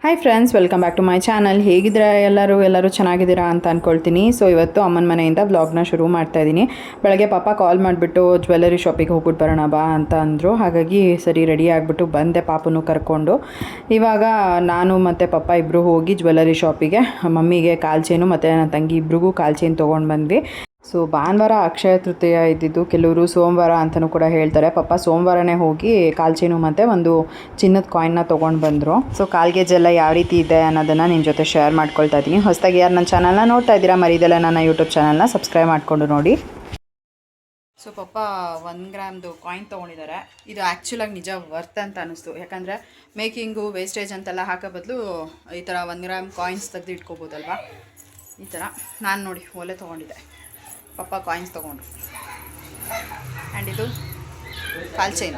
Hi friends, welcome back to my channel. ಹೇಗಿದ್ದೀರಾ ಎಲ್ಲರೂ ಚೆನ್ನಾಗಿದ್ದೀರಾ ಅಂತ ಅಂದ್ಕೊಳ್ತೀನಿ. ಸೊ ಇವತ್ತು ಅಮ್ಮನ ಮನೆಯಿಂದ ವ್ಲಾಗ್ನ ಶುರು ಮಾಡ್ತಾ ಇದ್ದೀನಿ. ಬೆಳಗ್ಗೆ ಪಾಪ ಕಾಲ್ ಮಾಡಿಬಿಟ್ಟು ಜ್ಯುವೆಲ್ಲರಿ ಶಾಪಿಗೆ ಹೋಗ್ಬಿಟ್ಟು ಬರೋಣ ಬಾ ಅಂತ ಅಂದರು. ಹಾಗಾಗಿ ಸರಿ ರೆಡಿ ಆಗಿಬಿಟ್ಟು ಬಂದೆ ಪಾಪನು ಕರ್ಕೊಂಡು. ಇವಾಗ ನಾನು ಮತ್ತು ಪಪ್ಪ ಇಬ್ಬರು ಹೋಗಿ ಜ್ಯುವೆಲ್ಲರಿ ಶಾಪಿಗೆ ಮಮ್ಮಿಗೆ ಕಾಲ್ ಚೈನು ಮತ್ತು ನನ್ನ ತಂಗಿ ಇಬ್ರಿಗೂ ಕಾಲ್ ಚೈನ್ ತೊಗೊಂಡು ಬಂದ್ವಿ. ಸೊ ಭಾನುವಾರ ಅಕ್ಷಯ ತೃತೀಯ ಇದ್ದಿದ್ದು, ಕೆಲವರು ಸೋಮವಾರ ಅಂತಲೂ ಕೂಡ ಹೇಳ್ತಾರೆ. ಪಪ್ಪ ಸೋಮವಾರನೇ ಹೋಗಿ ಕಾಲ್ ಚೈನು ಮತ್ತು ಒಂದು ಚಿನ್ನದ ಕಾಯಿನ್ನ ತೊಗೊಂಡು ಬಂದರು. ಸೊ ಕಾಲ್ ಗೇಜೆಲ್ಲ ಯಾವ ರೀತಿ ಇದೆ ಅನ್ನೋದನ್ನು ನಿಮ್ಮ ಜೊತೆ ಶೇರ್ ಮಾಡ್ಕೊಳ್ತಾ ಇದ್ದೀನಿ. ಹೊಸದಾಗಿ ಯಾರು ನನ್ನ ಚಾನಲ್ನ ನೋಡ್ತಾ ಇದ್ದೀರಾ, ಮರಿದೆಲ್ಲ ನನ್ನ ಯೂಟ್ಯೂಬ್ ಚಾನಲ್ನ ಸಬ್ಸ್ಕ್ರೈಬ್ ಮಾಡಿಕೊಂಡು ನೋಡಿ. ಸೊ ಪಪ್ಪ 1 ಗ್ರಾಮ್ದು ಕಾಯಿನ್ ತೊಗೊಂಡಿದ್ದಾರೆ. ಇದು ಆ್ಯಕ್ಚುಲಾಗಿ ನಿಜ ವರ್ತ್ ಅಂತ ಅನ್ನಿಸ್ತು. ಯಾಕಂದರೆ ಮೇಕಿಂಗು ವೇಸ್ಟೇಜ್ ಅಂತೆಲ್ಲ ಹಾಕೋ ಬದಲು ಈ ಥರ 1 ಗ್ರಾಮ್ ಕಾಯಿನ್ಸ್ ತೆಗೆದು ಇಟ್ಕೋಬೋದಲ್ವಾ. ಈ ಥರ ನಾನು ನೋಡಿ ಒಲೆ ತೊಗೊಂಡಿದ್ದೆ, ಪಪ್ಪ ಕಾಯಿನ್ಸ್ ತೊಗೊಂಡ್ರು. ಆ್ಯಂಡ್ ಇದು ಕಾಲ್ ಚೈನ್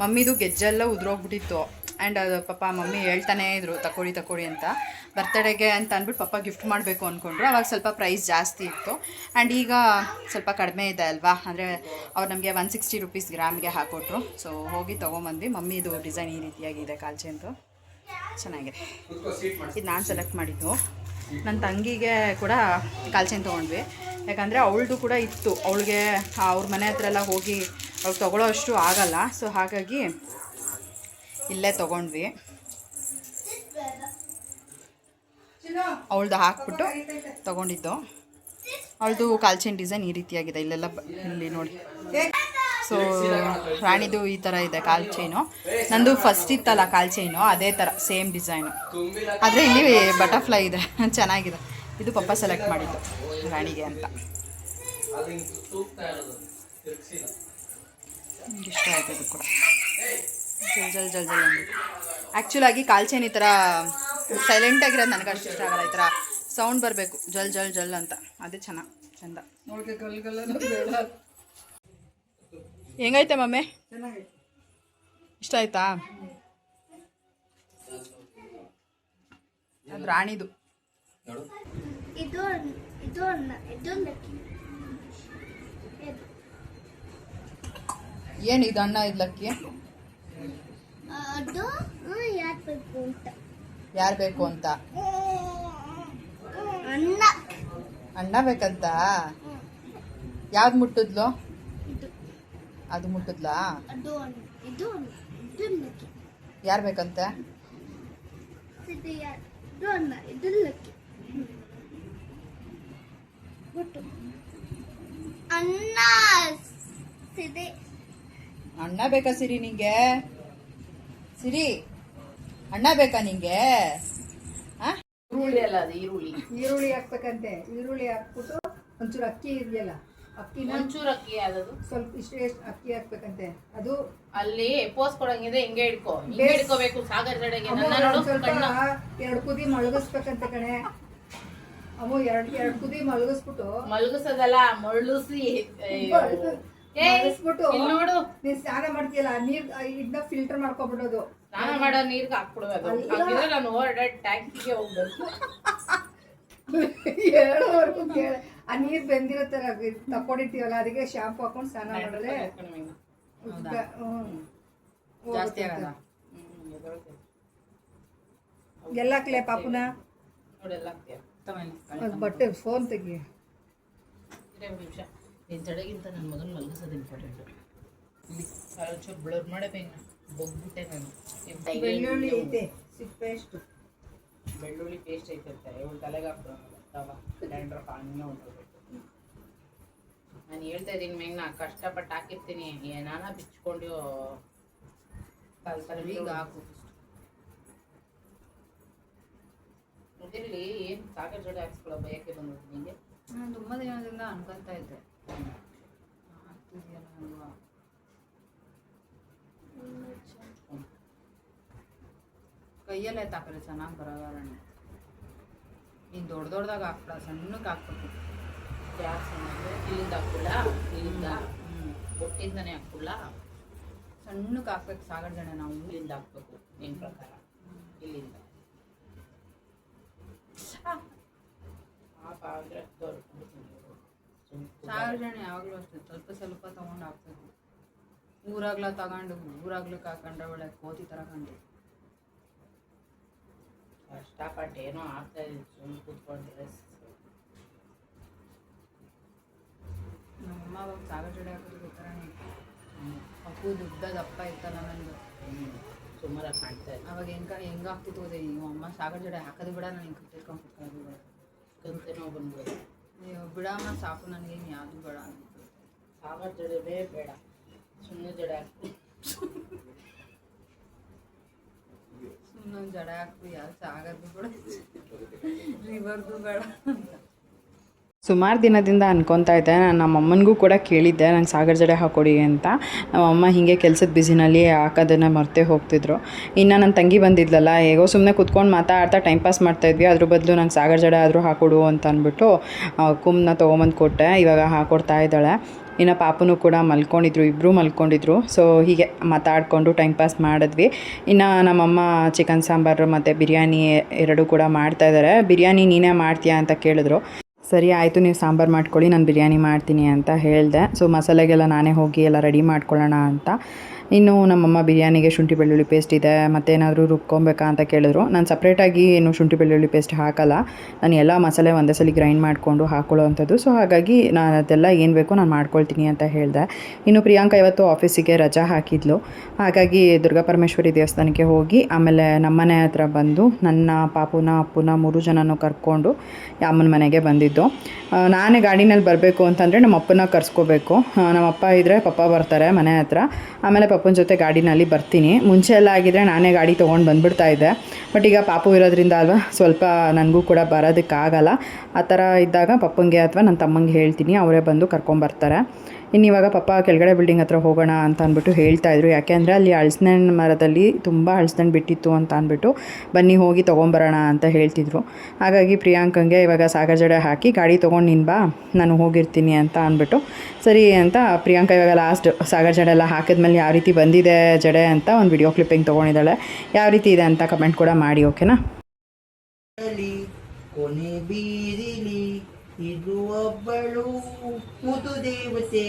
ಮಮ್ಮಿದು ಗೆಜ್ಜೆಲ್ಲ ಉದ್ರೋಗ್ಬಿಟ್ಟಿತ್ತು. ಆ್ಯಂಡ್ ಅದು ಪಾಪ ಮಮ್ಮಿ ಹೇಳ್ತಾನೇ ಇದ್ರು ತಗೊಳ್ಳಿ ಅಂತ. ಬರ್ತಡೇಗೆ ಅಂತ ಅಂದ್ಬಿಟ್ಟು ಪಪ್ಪ ಗಿಫ್ಟ್ ಮಾಡಬೇಕು ಅಂದ್ಕೊಂಡ್ರು. ಅವಾಗ ಸ್ವಲ್ಪ ಪ್ರೈಸ್ ಜಾಸ್ತಿ ಇತ್ತು. ಆ್ಯಂಡ್ ಈಗ ಸ್ವಲ್ಪ ಕಡಿಮೆ ಇದೆ ಅಲ್ವಾ, ಅಂದರೆ ಅವ್ರು ನಮಗೆ 160 ರೂಪೀಸ್ ಗ್ರಾಮ್ಗೆ ಹಾಕ್ಕೊಟ್ರು. ಸೊ ಹೋಗಿ ತೊಗೊಂಬಂದ್ವಿ. ಮಮ್ಮಿದು ಡಿಸೈನ್ ಈ ರೀತಿಯಾಗಿದೆ ಕಾಲ್ ಚೈನ್ದು, ಚೆನ್ನಾಗಿದೆ. ಇದು ನಾನು ಸೆಲೆಕ್ಟ್ ಮಾಡಿದ್ದು. ನನ್ನ ತಂಗಿಗೆ ಕೂಡ ಕಾಲ್ ಚೈನ್ ತೊಗೊಂಡ್ವಿ. ಯಾಕಂದರೆ ಅವಳದು ಕೂಡ ಇತ್ತು, ಅವಳಿಗೆ ಅವ್ರ ಮನೆ ಹತ್ರ ಎಲ್ಲ ಹೋಗಿ ಅವ್ಳು ತೊಗೊಳ್ಳೋ ಅಷ್ಟು ಆಗಲ್ಲ. ಸೊ ಹಾಗಾಗಿ ಇಲ್ಲೇ ತೊಗೊಂಡ್ವಿ. ಅವಳದು ಹಾಕ್ಬಿಟ್ಟು ತೊಗೊಂಡಿದ್ದು. ಅವಳದು ಕಾಲ್ ಚೈನ್ ಡಿಸೈನ್ ಈ ರೀತಿಯಾಗಿದೆ. ಇಲ್ಲಿ ನೋಡಿ. ಸೊ ರಾಣಿದು ಈ ಥರ ಇದೆ ಕಾಲ್ ಚೈನು. ನಂದು ಫಸ್ಟ್ ಇತ್ತಲ್ಲ ಕಾಲ್ ಚೈನು, ಅದೇ ಥರ ಸೇಮ್ ಡಿಸೈನು. ಆದರೆ ಇಲ್ಲಿ ಬಟರ್ಫ್ಲೈ ಇದೆ, ಚೆನ್ನಾಗಿದೆ. ಇದು ಪಪ್ಪ ಸೆಲೆಕ್ಟ್ ಮಾಡಿದ್ದು ರಾಣಿಗೆ ಅಂತ. ಇಷ್ಟ ಆಯಿತು ಇದು ಕೂಡ. ಜಲ್ ಜಲ್ ಅಂದ್ಬಿಟ್ಟು. ಆ್ಯಕ್ಚುಲಾಗಿ ಕಾಲ್ ಚೈನ್ ಈ ಥರ ಸೈಲೆಂಟಾಗಿರೋದು ನನಗೆ ಅಷ್ಟು ಇಷ್ಟ ಆಗಲ್ಲ. ಈ ಥರ ಸೌಂಡ್ ಬರಬೇಕು, ಜಲ್ ಜಲ್ ಜಲ್ ಅಂತ. ಅದೇ ಚಂದ. ಹೆಂಗೈತೆ ಮಮ್ಮಿ? ಇಷ್ಟ ಆಯ್ತಾ? ಅದು ರಾಣಿದು. ಏನು ಇದು ಅಣ್ಣ ಇದ್ಲಕ್ಕಿ? ಯಾರು ಬೇಕು ಅಂತ? ಅಣ್ಣ ಬೇಕಂತ? ಯಾವ್ದು ಮುಟ್ಟಿದ್ಲು? ಅದು ಮುಟ್ಟಿದ್ಲಾ? ಯಾರು ಬೇಕಂತೆ? ಅಣ್ಣ ಬೇಕಾ ಸಿರಿ ನಿಂಗೆ? ಸಿರಿ ಅಣ್ಣ ಬೇಕಾ ನಿಂಗೆ? ಈರುಳ್ಳಿ ಅಲ್ಲ, ಅದು ಈರುಳ್ಳಿ ಹಾಕ್ಬೇಕಂತೆ. ಈರುಳ್ಳಿ ಹಾಕ್ಬಿಟ್ಟು ಒಂಚೂರು ಅಕ್ಕಿ ಇದೆಯಲ್ಲ, ಒಂಚೂರು ಅಕ್ಕಿ ಅದದು ಸ್ವಲ್ಪ ಎಷ್ಟು ಅಕ್ಕಿ ಹಾಕ್ಬೇಕಂತೆ. ಅದು ಅಲ್ಲಿ ಪೋಸ್ ಕೊಡಂಗಿದೆ. ಹಿಂಗೆ ಹಿಡ್ಕೋಬೇಕು ಸಾಗರ್ ಕಡೆಗೆ. ಎರಡು ಕುದಿ ಮಳಗಿಸ್ಬೇಕಂತೆ ಕಣೆ. ಅವು ಎರಡು ಕುದಿ ಮಲಗಿಸ್ಬಿಟ್ಟು, ಮಲಗಿಸೋದಲ್ಲ ಮಳುಸಿ ನೋಡು. ನೀನ್ ಸ್ನಾನ ಮಾಡ್ತೀಯಲ್ಲ, ನೀರ್ ಇದನ್ನ ಫಿಲ್ಟರ್ ಮಾಡ್ಕೊಬಿಡೋದು. ಸ್ನಾನ ಮಾಡೋ ನೀರ್ಗೆ ಹಾಕ್ಬಿಡೋದು. ಹಾಗಿದ್ರೆ ನಾನು ಟ್ಯಾಂಕಿಗೆ ಹೋಗ್ಬೇಕು. ಹೇಳೋವರೆಗೂ ಕೇಳ. ಆ ನೀರ್ ಬೆಂದಿರತ್ತೆ ತಕೊಂಡಿರ್ತೀವಲ್ಲ, ಅದಕ್ಕೆ ಶಾಂಪು ಹಾಕೊಂಡು ಸ್ನಾನ ಮಾಡಿದ್ರೆ ಜಾಸ್ತಿ ಆಗಲ್ಲ. ಎಲ್ಲಾಕ್ಲೆ ಪಾಪುನ ಬಟ್ಟೆ ಫೋನ್ ತೆಗಿ. ನಿಮಿಷ ನಿನ್ ತಡೆಗಿಂತ ನನ್ನ ಮಗನ ಮಲಗಿಸೋದು ಇಂಪಾರ್ಟೆಂಟ್. ಚೂರು ಬ್ಲರ್ ಮಾಡಬೇಕು. ಬೊಗ್ಬಿಟ್ಟೆ ನಾನು. ಬೆಳ್ಳುಳ್ಳಿ ಐತೆ, ಸಿಪ್ಪೆ ಎಷ್ಟು ಬೆಳ್ಳುಳ್ಳಿ ಪೇಸ್ಟ್ ಐತಿರ್ತಾರೆ. ಇವಳು ತಲೆಗೆ ಹಾಕ್ಬಿಡೋಲ್ಲ, ಗ್ರೈಂಡರ್ ಕಾಣೆ ಹೊಂಟೋಗ್ಬೇಕು. ನಾನು ಹೇಳ್ತಾ ಇದ್ದೀನಿ ಮ್ಯಾಗ, ನಾ ಕಷ್ಟಪಟ್ಟು ಹಾಕಿರ್ತೀನಿ. ಏನಾನ ಬಿಚ್ಕೊಂಡು ಈಗ ಹಾಕು. ಮುದಿರ್ಲಿ ಏನು ಸಾಗರ್ ಜೋಡಿ ಹಾಕ್ಸ್ಕೊಳ್ಳೋ ಭಯಕ್ಕೆ ಬಂದ್ಬಿಟ್ಟು ನಿಮಗೆ. ನಾನು ತುಂಬ ದಿನದಿಂದ ಅನ್ಕೊತಾ ಇದ್ದೆ ಆಗ್ತಿದೆಯಲ್ಲ ಅಲ್ವಾ. ಕೈಯಲ್ಲೇ ತಾಕರೆ ಚೆನ್ನಾಗಿ ಬರೋಲ್ಲ. ನೀನು ದೊಡ್ಡದಾಗ ಹಾಕ್ಬಿಡ, ಸಣ್ಣಕ್ಕೆ ಹಾಕ್ಬೇಕು. ಜಾಸ್ತಿ ಇಲ್ಲಿಂದ ಹಾಕ್ಬಿಡ, ಇಲ್ಲಿಂದ ಒಟ್ಟಿಂದನೇ ಹಾಕ್ಬಿಡ. ಸಣ್ಣಕ್ಕೆ ಹಾಕ್ಬೇಕು ಸಾಗರ್ ಜನ. ನಾವು ಇಲ್ಲಿಂದ ಹಾಕ್ಬೇಕು ನಿನ್ನ ಪ್ರಕಾರ. ಇಲ್ಲಿಂದ ಅಂದರೆ ಸಾಗರ್ ಜನ ಯಾವಾಗಲೂ ಅಷ್ಟೇ ಸ್ವಲ್ಪ ತೊಗೊಂಡು ಹಾಕ್ಬೇಕು. ಊರಾಗ್ಲ ತಗೊಂಡು ಊರಾಗ್ಲಕ್ಕೆ ಹಾಕೊಂಡ್ರೆ ಒಳ್ಳೆ ಕೋತಿ ಥರ ಕಂಡು. ಕಷ್ಟಪಟ್ಟು ಏನೋ ಆಗ್ತಾ ಇದ್ದೀವಿ ಸುಮ್ಮನೆ ಕೂತ್ಕೊಂಡ್ರೆ ನಮ್ಮಮ್ಮ ಅವಾಗ ಸಾಗರ ಜಡೆ ಹಾಕೋದು ಗೊತ್ತರ ಅಪ್ಪು ದಪ್ಪ ಇತ್ತಲ್ಲ ನಂದು ಸುಮಾರಾಗಿ ಕಾಣ್ತಾ ಇದೆ. ಅವಾಗ ಹೆಂಗ ಆಗ್ತಿತ್ತು ಹೋದೆ ನಿಮ್ಮ ಅಮ್ಮ ಸಾಗರ ಜಡೆ ಹಾಕೋದು ಬಿಡ ನಾನು ಹಿಂಗೆ ಕಟ್ಟಿಟ್ಕೊಂಡು ಕುತ್ಕೊಳ್ಳೋದು ಬೇಡ ಕಂತೇನೋ ಬಂದ್ಬಿಡು. ನೀವು ಬಿಡಮ್ಮ ಸಾಕು ನನಗೆ ಯಾವುದು ಬೇಡ ಅಂತಿತ್ತು. ಸಾಗರ ಜಡೆ ಬೇಡ, ಸುಮ್ಮನೆ ಜಡೆ ಹಾಕ್ತು. ಸುಮ್ಮನೆ ಜಡೆ ಹಾಕ್ತು, ಯಾರು ಸಾಗರದು ಬೇಡ, ರಿವರ್ದು ಬೇಡ ಅಂತ. ಸುಮಾರು ದಿನದಿಂದ ಅನ್ಕೊತಾ ಇದ್ದೆ. ನಾನು ನಮ್ಮಮ್ಮನಿಗೂ ಕೂಡ ಕೇಳಿದ್ದೆ ನಂಗೆ ಸಾಗರ ಜಡೆ ಹಾಕೊಡಿ ಅಂತ. ನಮ್ಮಮ್ಮ ಹೀಗೆ ಕೆಲಸದ ಬ್ಯುಸಿನಲ್ಲಿ ಹಾಕೋದನ್ನು ಮರ್ತೇ ಹೋಗ್ತಿದ್ರು. ಇನ್ನು ನನ್ನ ತಂಗಿ ಬಂದಿದ್ಲಲ್ಲ, ಹೇಗೋ ಸುಮ್ಮನೆ ಕುತ್ಕೊಂಡು ಮಾತಾಡ್ತಾ ಟೈಮ್ ಪಾಸ್ ಮಾಡ್ತಾಯಿದ್ವಿ. ಅದ್ರ ಬದಲು ನಂಗೆ ಸಾಗರ ಜಡೆ ಆದರೂ ಹಾಕೊಡು ಅಂತ ಅಂದ್ಬಿಟ್ಟು ಕುಮ್ಮನ್ನ ತೊಗೊಂಬಂದು ಕೊಟ್ಟೆ. ಇವಾಗ ಹಾಕೊಡ್ತಾ ಇದ್ದಾಳೆ. ಇನ್ನು ಪಾಪನೂ ಕೂಡ ಮಲ್ಕೊಂಡಿದ್ರು, ಇಬ್ಬರೂ ಮಲ್ಕೊಂಡಿದ್ರು. ಸೊ ಹೀಗೆ ಮಾತಾಡಿಕೊಂಡು ಟೈಮ್ ಪಾಸ್ ಮಾಡಿದ್ವಿ. ಇನ್ನು ನಮ್ಮಮ್ಮ ಚಿಕನ್ ಸಾಂಬಾರು ಮತ್ತು ಬಿರಿಯಾನಿ ಎರಡೂ ಕೂಡ ಮಾಡ್ತಾಯಿದ್ದಾರೆ. ಬಿರಿಯಾನಿ ನೀನೇ ಮಾಡ್ತೀಯಾ ಅಂತ ಕೇಳಿದ್ರು. ಸರಿ ಆಯಿತು, ನೀವು ಸಾಂಬಾರು ಮಾಡ್ಕೊಳ್ಳಿ, ನಾನು ಬಿರಿಯಾನಿ ಮಾಡ್ತೀನಿ ಅಂತ ಹೇಳಿದೆ. ಸೊ ಮಸಾಲೆಗೆಲ್ಲ ನಾನೇ ಹೋಗಿ ಎಲ್ಲ ರೆಡಿ ಮಾಡ್ಕೊಳ್ಳೋಣ ಅಂತ. ಇನ್ನು ನಮ್ಮಮ್ಮ ಬಿರಿಯಾನಿಗೆ ಶುಂಠಿ ಬೆಳ್ಳುಳ್ಳಿ ಪೇಸ್ಟ್ ಇದೆ, ಮತ್ತೇನಾದರೂ ರುಬ್ಕೊಬೇಕಾ ಅಂತ ಕೇಳಿದ್ರು. ನಾನು ಸಪ್ರೇಟಾಗಿ ಏನು ಶುಂಠಿ ಬೆಳ್ಳುಳ್ಳಿ ಪೇಸ್ಟ್ ಹಾಕಲ್ಲ, ನಾನು ಎಲ್ಲ ಮಸಾಲೆ ಒಂದೇ ಸಲ ಗ್ರೈಂಡ್ ಮಾಡಿಕೊಂಡು ಹಾಕೊಳ್ಳೋ ಅಂಥದ್ದು. ಸೊ ಹಾಗಾಗಿ ನಾನು ಅದೆಲ್ಲ ಏನು ಬೇಕೋ ನಾನು ಮಾಡ್ಕೊಳ್ತೀನಿ ಅಂತ ಹೇಳಿದೆ. ಇನ್ನು ಪ್ರಿಯಾಂಕಾ ಇವತ್ತು ಆಫೀಸಿಗೆ ರಜಾ ಹಾಕಿದ್ಲು. ಹಾಗಾಗಿ ದುರ್ಗಾ ಪರಮೇಶ್ವರಿ ದೇವಸ್ಥಾನಕ್ಕೆ ಹೋಗಿ ಆಮೇಲೆ ನಮ್ಮನೆ ಹತ್ರ ಬಂದು ನನ್ನ ಪಾಪುನ ಅಪ್ಪುನ 3 ಜನನೂ ಕರ್ಕೊಂಡು ಅಮ್ಮನ ಮನೆಗೆ ಬಂದಿದ್ದು. ನಾನೇ ಗಾಡಿನಲ್ಲಿ ಬರಬೇಕು ಅಂತಂದರೆ ನಮ್ಮ ಅಪ್ಪನ ಕರ್ಸ್ಕೋಬೇಕು. ನಮ್ಮಪ್ಪ ಇದ್ದರೆ ಪಪ್ಪ ಬರ್ತಾರೆ ಮನೆ ಹತ್ರ, ಆಮೇಲೆ ಪಪ್ಪನ ಜೊತೆ ಗಾಡಿನಲ್ಲಿ ಬರ್ತೀನಿ. ಮುಂಚೆ ಎಲ್ಲ ಆಗಿದ್ದರೆ ನಾನೇ ಗಾಡಿ ತೊಗೊಂಡು ಬಂದುಬಿಡ್ತಾ ಇದ್ದೆ. ಬಟ್ ಈಗ ಪಾಪು ಇರೋದ್ರಿಂದ ಅಲ್ವಾ ಸ್ವಲ್ಪ ನನಗೂ ಕೂಡ ಬರೋದಕ್ಕಾಗಲ್ಲ. ಆ ಥರ ಇದ್ದಾಗ ಪಪ್ಪಂಗೆ ಅಥವಾ ನನ್ನ ತಮ್ಮಂಗೆ ಹೇಳ್ತೀನಿ, ಅವರೇ ಬಂದು ಕರ್ಕೊಂಬರ್ತಾರೆ. ಇನ್ನು ಇವಾಗ ಪಪ್ಪ ಕೆಳಗಡೆ ಬಿಲ್ಡಿಂಗ್ ಹತ್ರ ಹೋಗೋಣ ಅಂತ ಅಂದ್ಬಿಟ್ಟು ಹೇಳ್ತಾಯಿದ್ರು. ಯಾಕೆ ಅಂದರೆ ಅಲ್ಲಿ ಹಲಸಿನ ಹಣ್ಣು ಮರದಲ್ಲಿ ತುಂಬ ಹಲಸಿನ ಹಣ್ಣು ಬಿಟ್ಟಿತ್ತು ಅಂತ ಅಂದ್ಬಿಟ್ಟು ಬನ್ನಿ ಹೋಗಿ ತೊಗೊಂಬರೋಣ ಅಂತ ಹೇಳ್ತಿದ್ರು. ಹಾಗಾಗಿ ಪ್ರಿಯಾಂಕಂಗೆ ಇವಾಗ ಸಾಗರ ಜಡೆ ಹಾಕಿ ಗಾಡಿ ತೊಗೊಂಡು ನೀನು ಬಾ, ನಾನು ಹೋಗಿರ್ತೀನಿ ಅಂತ ಅಂದ್ಬಿಟ್ಟು ಸರಿ ಅಂತ ಪ್ರಿಯಾಂಕಾ ಇವಾಗ ಲಾಸ್ಟ್ ಸಾಗರ ಜಡೆ ಎಲ್ಲ ಹಾಕಿದ್ಮೇಲೆ ಯಾವ ರೀತಿ ಬಂದಿದೆ ಜಡೆ ಅಂತ ಒಂದು ವಿಡಿಯೋ ಕ್ಲಿಪ್ಪಿಂಗ್ ತೊಗೊಂಡಿದ್ದಾಳೆ. ಯಾವ ರೀತಿ ಇದೆ ಅಂತ ಕಮೆಂಟ್ ಕೂಡ ಮಾಡಿ, ಓಕೆನಾ. ಕೊನೆ ಬೀದಿಲಿ ಇದು ಒಬ್ಬಳು ಮುದು ದೇವತೆ.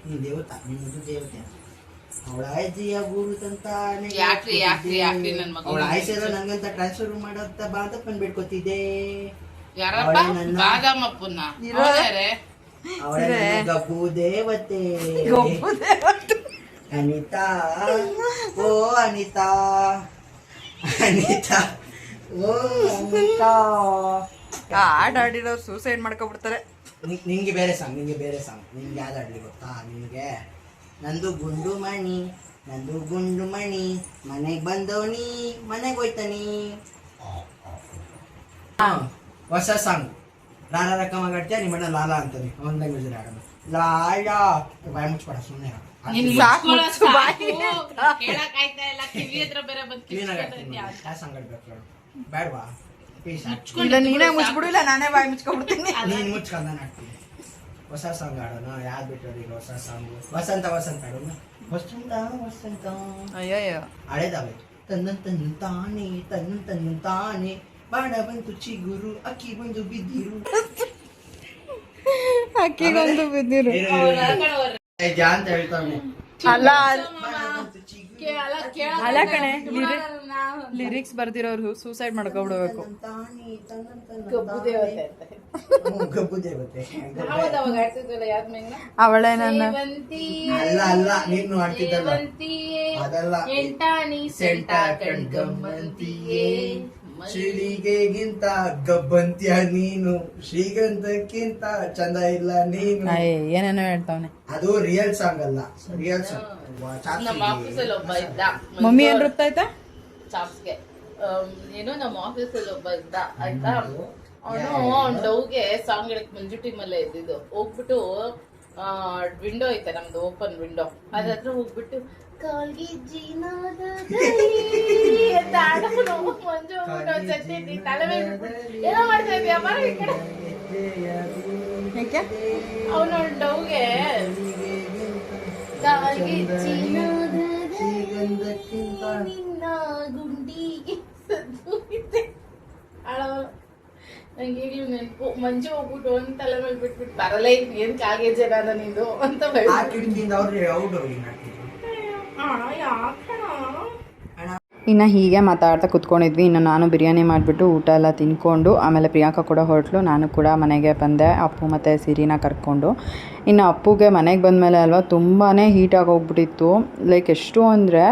ನೀ ದೇವತಾ, ನೀ ಮುದು ದೇವತೆ. ಅವಳ ಆಯ್ಕೆಯ ಗುರು ತಂತಾನೆ. ಅವಳ ಆಯ್ಸೆಲ್ಲ ನಂಗಂತ ಟ್ರಾನ್ಸ್ಫರ್ ಮಾಡಂತ ಬಾ ಅಂತ ಬಂದು ಬಿಡ್ಕೊತಿದ್ದೆ. ಅವಳ ಗಬ್ಬು ದೇವತೆ. ಅನಿತಾ, ಓ ಅನಿತಾ, ಅನಿತಾ, ಓ ಅನಿತಾ. ಆಡಿರೋರು ಸೂಸೈಡ್ ಮಾಡ್ಕೊಬಿಡ್ತಾರೆ. ನಿಂಗೆ ಬೇರೆ ಸಾಂಗ್, ನಿಂಗೆ ಯಾವ್ದು ಆಡ್ಲಿ ಗೊತ್ತಾ ನಿನಗೆ? ನಂದು ಗುಂಡು ಮಣಿ ಮನೆಗೆ ಬಂದವನಿ ಮನೆಗೆ ಹೋಯ್ತಾನಿ. ಹೊಸ ಸಾಂಗ್ ಲಾಲ ರಕಮ ಗಟ್ಟ ನಿಮ್ಮಣ್ಣ ಲಾಲ ಅಂತಾನೆ. ಅವನ ಲ್ಯಾಂಗ್ವೇಜ್ ಆಡೋಣ. ಲಾಲಾ ಬಾಯಿ ಮುಚ್ಬೇಡ ಸುಮ್ಮನೆ. ಬೇಡವಾ? ಇಲ್ಲ ನೀನೇ ಮುಚ್ಬಿಡು, ಇಲ್ಲ ನಾನೇ ಬಾಯಿ ಮುಚ್ಕೊಂಡ್ಬಿಡ್ತೀನಿ. ನೀನ್ ಮುಚ್ಕೊಂಡ್ ನಾನು ಆಡ್ತೀನಿ. ಹೊಸ ಸಾಂಗ್ ಆಡೋಣ. ಯಾವ್ದು ಬಿಟ್ಟರು ಈಗ ಹೊಸ ಸಾಂಗ್? ವಸಂತ ಆಡೋಣ. ವಸಂತ ಅಯ್ಯಯ್ಯೋ ಹಳೇದಾವೆ. ತನ್ನ ತಾನೇ ಬಾಣ ಬಂತು ಚಿಗುರು, ಅಕ್ಕಿ ಬಂದು ಬಿದ್ದಿರು. ಅಕ್ಕಿಗೊಂದು ಬಿದ್ದಿರು ಅಂತ ಹೇಳ್ತಾನೆ. ಅಲ್ಲ ಅಲ್ಲ ಕಣೆ, ಲಿರಿಕ್ಸ್ ಬರ್ದಿರೋರು ಸೂಸೈಡ್ ಮಾಡ್ಕೊಬಿಡ್ಬೇಕು. ಗಬ್ಬು ದೇವತೆ ಅವಳೇ ನನ್ನ ಅಲ್ಲ ನೀನು ಆಡ್ತಿದ್ದಲ್ಲ ಅದಲ್ಲ. ಸೆಂಟ ಕಣ್ಗಮ್ಮಂತಿಯೇ ಶ್ರೀಲಿಗೆಗಿಂತ ಗಬ್ಬಂತಿಯ ನೀನು, ಶ್ರೀಗಂಧಕ್ಕಿಂತ ಚಂದ ಇಲ್ಲ ನೀನು. ಏನೇನೋ ಹೇಳ್ತಾವನೆ. ಅದು ರಿಯಲ್ ಸಾಂಗ್ ಅಲ್ಲ, ರಿಯಲ್ ಸಾಂಗ್. ನಮ್ಮ ಆಫೀಸಲ್ಲಿ ಒಬ್ಬ ಇದ್ದ. ಮಮ್ಮಿ ಏನ್ ರುಬ್ತಾಯ್ತಾ? ಚಾಪ್ಸ್ಗೆ ಏನೋ ನಮ್ಮ ಆಫೀಸಲ್ಲಿ ಒಬ್ಬ ಇದ್ದ ಆಯ್ತಾ. ಅವನು ಡೌಗೆ ಸಾಂಗ್ ಹೇಳಕ್ ಮಂಜು ಟೀಮಲ್ಲೇ ಇದ್ದಿದ್ದು. ಹೋಗ್ಬಿಟ್ಟು ವಿಂಡೋ ಐತೆ ನಮ್ದು, ಓಪನ್ ವಿಂಡೋ, ಅದ್ರ ಹತ್ರ ಹೋಗ್ಬಿಟ್ಟು ಕಾಲ್ಗೆ ಜೀನಾದ ಅಂತ ಆಡೋನು. ಮಂಜು ಹೋಗ್ಬಿಟ್ಟು ಒಂದ್ಸತಿ ತಲೆ ಮೇಲೆ ಏನೋ ಮಾಡ್ತಾ ಇದೀಯ ಬರ ಈ ಕಡೆ. ಅವನು ಡೌಗೆ ಕಾಲ್ಗೆ ಜೀನಾದ ನಿನ್ನ ಗುಂಡಿಗೆ ಸದ್ದು ಇದೆ ಆಡೋನು. ನಂಗೆ ಈಗಲೂ ನೆನಪು. ಮಂಜು ಹೋಗ್ಬಿಟ್ಟು ಒಂದ್ ತಲೆ ಮೇಲೆ ಬಿಟ್ಬಿಟ್ಟು ಬರಲೇ ಏನ್ ಕಾಗೆ ಜನ ನಿಂದು ಅಂತ ಇನ್ನು ಹೀಗೆ ಮಾತಾಡ್ತಾ ಕುತ್ಕೊಂಡಿದ್ವಿ. ಇನ್ನು ನಾನು ಬಿರಿಯಾನಿ ಮಾಡಿಬಿಟ್ಟು ಊಟ ಎಲ್ಲ ತಿಂದ್ಕೊಂಡು ಆಮೇಲೆ ಪ್ರಿಯಾಂಕಾ ಕೂಡ ಹೊರಟ್ಲು. ನಾನು ಕೂಡ ಮನೆಗೆ ಬಂದೆ ಅಪ್ಪು ಮತ್ತು ಸಿರಿನ ಕರ್ಕೊಂಡು. ಇನ್ನು ಅಪ್ಪುಗೆ ಮನೆಗೆ ಬಂದಮೇಲೆ ಅಲ್ವಾ ತುಂಬಾ ಹೀಟಾಗಿ ಹೋಗ್ಬಿಟ್ಟಿತ್ತು. ಲೈಕ್ ಎಷ್ಟು ಅಂದರೆ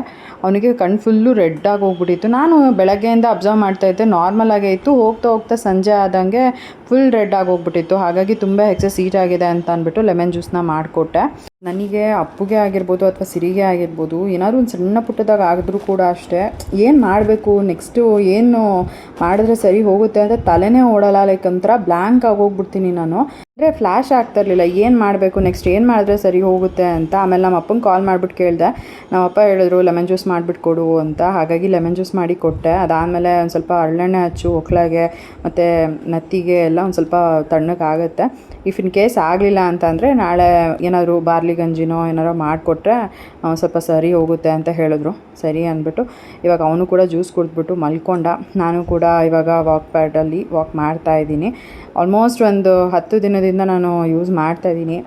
ಅವನಿಗೆ ಕಣ್ಣು ಫುಲ್ಲು ರೆಡ್ಡಾಗಿ ಹೋಗ್ಬಿಟ್ಟಿತ್ತು. ನಾನು ಬೆಳಗ್ಗೆಯಿಂದ ಅಬ್ಸರ್ವ್ ಮಾಡ್ತಾಯಿದ್ದೆ, ನಾರ್ಮಲಾಗೇ ಇತ್ತು. ಹೋಗ್ತಾ ಹೋಗ್ತಾ ಸಂಜೆ ಆದಂಗೆ ಫುಲ್ ರೆಡ್ಡಾಗಿ ಹೋಗ್ಬಿಟ್ಟಿತ್ತು. ಹಾಗಾಗಿ ತುಂಬ ಎಕ್ಸಸ್ ಹೀಟ್ ಆಗಿದೆ ಅಂತ ಅಂದ್ಬಿಟ್ಟು ಲೆಮನ್ ಜ್ಯೂಸನ್ನ ಮಾಡಿಕೊಟ್ಟೆ. ನನಗೆ ಅಪ್ಪುಗೆ ಆಗಿರ್ಬೋದು ಅಥವಾ ಸಿರಿಗೆ ಆಗಿರ್ಬೋದು ಏನಾದರೂ ಒಂದು ಸಣ್ಣ ಪುಟ್ಟದಾಗ ಆಗಿದ್ರೂ ಕೂಡ ಅಷ್ಟೇ, ಏನು ಮಾಡಬೇಕು ನೆಕ್ಸ್ಟು ಏನು ಮಾಡಿದ್ರೆ ಸರಿ ಹೋಗುತ್ತೆ ಅಂತ ತಲೆನೇ ಓಡಲ್ಲ. ಲೈಕ್ ಒಂಥರ ಬ್ಲ್ಯಾಂಕ್ ಆಗೋಗ್ಬಿಡ್ತೀನಿ ನಾನು. ಅಂದರೆ ಫ್ಲ್ಯಾಶ್ ಆಗ್ತಾಯಿರಲಿಲ್ಲ ಏನು ಮಾಡಬೇಕು ನೆಕ್ಸ್ಟ್ ಏನು ಮಾಡಿದ್ರೆ ಸರಿ ಹೋಗುತ್ತೆ ಅಂತ. ಆಮೇಲೆ ನಮ್ಮ ಅಪ್ಪಂಗೆ ಕಾಲ್ ಮಾಡಿಬಿಟ್ಟು ಕೇಳಿದೆ. ನಮ್ಮ ಅಪ್ಪ ಹೇಳಿದ್ರು ಲೆಮನ್ ಜ್ಯೂಸ್ ಮಾಡಿಬಿಟ್ಟು ಕೊಡು ಅಂತ. ಹಾಗಾಗಿ ಲೆಮನ್ ಜ್ಯೂಸ್ ಮಾಡಿ ಕೊಟ್ಟೆ. ಅದಾದಮೇಲೆ ಒಂದು ಸ್ವಲ್ಪ ಹರಳೆಣ್ಣೆ ಹಚ್ಚು ಒಕ್ಲಾಗೆ ಮತ್ತು ನತ್ತಿಗೆ ಎಲ್ಲ ಒಂದು ಸ್ವಲ್ಪ ತಣ್ಣಗಾಗುತ್ತೆ. ಇಫ್ ಇನ್ ಕೇಸ್ ಆಗಲಿಲ್ಲ ಅಂತಂದರೆ ನಾಳೆ ಏನಾದರೂ ಬಾರ್ಲಿ ಗಂಜಿನೋ ಏನಾರೋ ಮಾಡಿಕೊಟ್ರೆ ಸ್ವಲ್ಪ ಸರಿ ಹೋಗುತ್ತೆ ಅಂತ ಹೇಳಿದ್ರು. ಸರಿ ಅಂದ್ಬಿಟ್ಟು ಇವಾಗ ಅವನು ಕೂಡ ಜ್ಯೂಸ್ ಕುಡಿದ್ಬಿಟ್ಟು ಮಲ್ಕೊಂಡ. ನಾನು ಕೂಡ ಇವಾಗ ವಾಕ್ ಪ್ಯಾಡಲ್ಲಿ ವಾಕ್ ಮಾಡ್ತಾಯಿದ್ದೀನಿ. ಆಲ್ಮೋಸ್ಟ್ ಒಂದು 10 ದಿನದಿಂದ ನಾನು ಯೂಸ್ ಮಾಡ್ತಾಯಿದ್ದೀನಿ.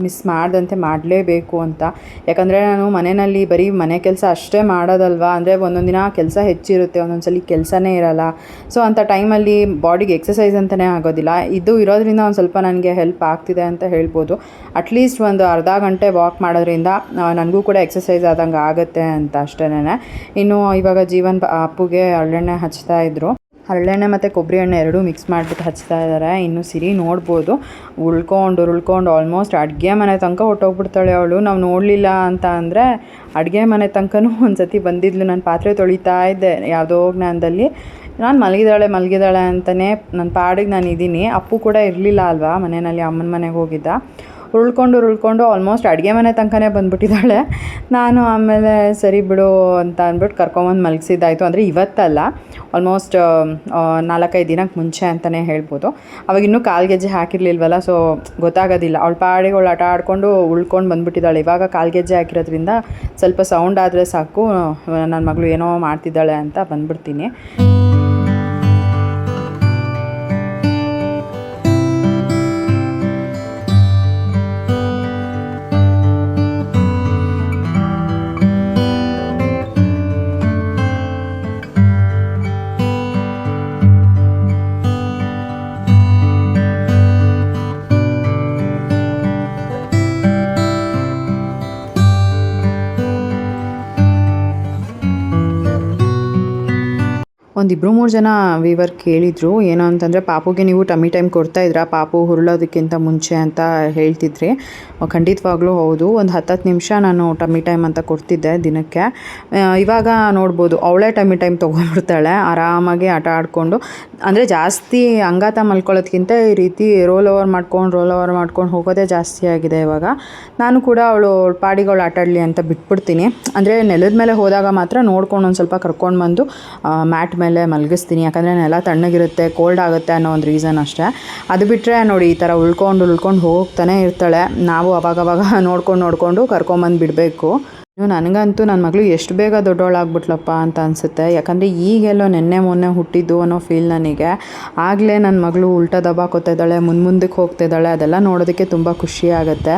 ಮಿಸ್ ಮಾಡ್ದಂತೆ ಮಾಡಲೇಬೇಕು ಅಂತ. ಯಾಕಂದರೆ ನಾನು ಮನೆಯಲ್ಲಿ ಬರೀ ಮನೆ ಕೆಲಸ ಅಷ್ಟೇ ಮಾಡೋದಲ್ವ. ಅಂದರೆ ಒಂದೊಂದು ದಿನ ಕೆಲಸ ಹೆಚ್ಚಿರುತ್ತೆ, ಒಂದೊಂದು ಸಲ ಕೆಲಸನೇ ಇರೋಲ್ಲ. ಸೊ ಅಂಥ ಟೈಮಲ್ಲಿ ಬಾಡಿಗೆ ಎಕ್ಸಸೈಸ್ ಅಂತಲೇ ಆಗೋದಿಲ್ಲ. ಇದು ಇರೋದ್ರಿಂದ ಒಂದು ಸ್ವಲ್ಪ ನನಗೆ ಹೆಲ್ಪ್ ಆಗ್ತಿದೆ ಅಂತ ಹೇಳ್ಬೋದು. ಅಟ್ಲೀಸ್ಟ್ ಒಂದು ಅರ್ಧ ಗಂಟೆ ವಾಕ್ ಮಾಡೋದ್ರಿಂದ ನನಗೂ ಕೂಡ ಎಕ್ಸಸೈಸ್ ಆದಂಗೆ ಆಗುತ್ತೆ ಅಂತ ಅಷ್ಟೇ. ಇನ್ನು ಇವಾಗ ಜೀವನ್ ಅಪ್ಪುಗೆ ಹರಳೆಣ್ಣೆ ಹಚ್ತಾಯಿದ್ರು. ಹರಳೆಣ್ಣೆ ಮತ್ತು ಕೊಬ್ಬರಿ ಎಣ್ಣೆ ಎರಡೂ ಮಿಕ್ಸ್ ಮಾಡಿಬಿಟ್ಟು ಹಚ್ತಾ ಇದ್ದಾರೆ. ಇನ್ನು ಸಿರಿ ನೋಡ್ಬೋದು ಉಳ್ಕೊಂಡು ಆಲ್ಮೋಸ್ಟ್ ಅಡುಗೆ ಮನೆ ತನಕ ಹೊಟ್ಟೋಗ್ಬಿಡ್ತಾಳೆ ಅವಳು. ನಾವು ನೋಡಲಿಲ್ಲ ಅಂತ ಅಂದರೆ ಅಡುಗೆ ಮನೆ ತನಕನೂ ಒಂದು ಸತಿ ಬಂದಿದ್ಲು. ನಾನು ಪಾತ್ರೆ ತೊಳಿತಾ ಇದ್ದೆ ಯಾವುದೋ ಜ್ಞಾನದಲ್ಲಿ. ನಾನು ಮಲಗಿದಾಳೆ ಅಂತಲೇ ನನ್ನ ಪಾಡಿಗೆ ನಾನು ಇದ್ದೀನಿ. ಅಪ್ಪು ಕೂಡ ಇರಲಿಲ್ಲ ಅಲ್ವಾ ಮನೆಯಲ್ಲಿ, ಅಮ್ಮನ ಮನೆಗೆ ಹೋಗಿದ್ದ. ಉಳ್ಕೊಂಡು ಆಲ್ಮೋಸ್ಟ್ ಅಡುಗೆ ಮನೆ ತನಕನೇ ಬಂದುಬಿಟ್ಟಿದ್ದಾಳೆ. ನಾನು ಆಮೇಲೆ ಸರಿ ಬಿಡು ಅಂತ ಅಂದ್ಬಿಟ್ಟು ಕರ್ಕೊಂಬಂದು ಮಲಗಿಸಿದ್ದಾಯಿತು. ಅಂದರೆ ಇವತ್ತಲ್ಲ, ಆಲ್ಮೋಸ್ಟ್ 4-5 ದಿನಕ್ಕೆ ಮುಂಚೆ ಅಂತಲೇ ಹೇಳ್ಬೋದು. ಅವಾಗ ಇನ್ನೂ ಕಾಲ್ಗೆಜ್ಜೆ ಹಾಕಿರಲಿಲ್ವಲ್ಲ, ಸೊ ಗೊತ್ತಾಗೋದಿಲ್ಲ. ಅವಳ ಪಾಡಿಗೆ ಅವಳು ಆಟ ಆಡಿಕೊಂಡು ಉಳ್ಕೊಂಡು ಬಂದುಬಿಟ್ಟಿದ್ದಾಳೆ. ಇವಾಗ ಕಾಲ್ಗೆಜ್ಜೆ ಹಾಕಿರೋದ್ರಿಂದ ಸ್ವಲ್ಪ ಸೌಂಡ್ ಆದರೆ ಸಾಕು ನನ್ನ ಮಗಳು ಏನೋ ಮಾಡ್ತಿದ್ದಾಳೆ ಅಂತ ಬಂದುಬಿಡ್ತೀನಿ. ಒಂದು 2-3 ಜನ ವೀವರ್ ಕೇಳಿದರು ಏನು ಅಂತಂದರೆ, ಪಾಪುಗೆ ನೀವು ಟಮ್ಮಿ ಟೈಮ್ ಕೊಡ್ತಾಯಿದ್ರಾ ಪಾಪು ಹುರುಳೋದಕ್ಕಿಂತ ಮುಂಚೆ ಅಂತ ಹೇಳ್ತಿದ್ರಿ. ಖಂಡಿತವಾಗ್ಲೂ ಹೌದು. ಒಂದು 10 ನಿಮಿಷ ನಾನು ಟಮ್ಮಿ ಟೈಮ್ ಅಂತ ಕೊಡ್ತಿದ್ದೆ ದಿನಕ್ಕೆ. ಇವಾಗ ನೋಡ್ಬೋದು ಅವಳೇ ಟಮ್ಮಿ ಟೈಮ್ ತೊಗೊಂಡ್ಬಿಡ್ತಾಳೆ ಆರಾಮಾಗಿ ಆಟ ಆಡಿಕೊಂಡು. ಅಂದರೆ ಜಾಸ್ತಿ ಅಂಗಾತ ಮಲ್ಕೊಳ್ಳೋದಕ್ಕಿಂತ ಈ ರೀತಿ ರೋಲ್ ಓವರ್ ಮಾಡ್ಕೊಂಡು ಹೋಗೋದೇ ಜಾಸ್ತಿ ಆಗಿದೆ ಇವಾಗ. ನಾನು ಕೂಡ ಅವಳು ಪಾಡಿಗೆ ಅವಳು ಆಟಾಡಲಿ ಅಂತ ಬಿಟ್ಬಿಡ್ತೀನಿ. ಅಂದರೆ ನೆಲದ ಮೇಲೆ ಹೋದಾಗ ಮಾತ್ರ ನೋಡ್ಕೊಂಡು ಒಂದು ಸ್ವಲ್ಪ ಕರ್ಕೊಂಡು ಬಂದು ಮ್ಯಾಟ್ ಮೇಲೆ ಮಲಗಿಸ್ತೀನಿ. ಯಾಕಂದರೆ ನೆಲ ತಣ್ಣಗಿರುತ್ತೆ, ಕೋಲ್ಡ್ ಆಗುತ್ತೆ ಅನ್ನೋ ಒಂದು ರೀಸನ್ ಅಷ್ಟೇ. ಅದು ಬಿಟ್ಟರೆ ನೋಡಿ ಈ ಥರ ಉಳ್ಕೊಂಡು ಹೋಗ್ತಾನೆ ಇರ್ತಾಳೆ. ನಾವು ಅವಾಗವಾಗ ನೋಡ್ಕೊಂಡು ಕರ್ಕೊಂಬಂದು ಬಿಡಬೇಕು. ನನಗಂತೂ ನನ್ನ ಮಗಳು ಎಷ್ಟು ಬೇಗ ದೊಡ್ಡವಳಾಗ್ಬಿಟ್ಲಪ್ಪ ಅಂತ ಅನಿಸುತ್ತೆ. ಯಾಕಂದರೆ ಈಗೆಲ್ಲೋ ಮೊನ್ನೆ ಹುಟ್ಟಿದ್ದು ಅನ್ನೋ ಫೀಲ್ ನನಗೆ. ಆಗಲೇ ನನ್ನ ಮಗಳು ಉಲ್ಟಾ ದಬಾಕೋತಾ ಇದ್ದಾಳೆ, ಮುಂದಕ್ಕೆ ಹೋಗ್ತಿದ್ದಾಳೆ. ಅದೆಲ್ಲ ನೋಡೋದಕ್ಕೆ ತುಂಬ ಖುಷಿ ಆಗುತ್ತೆ.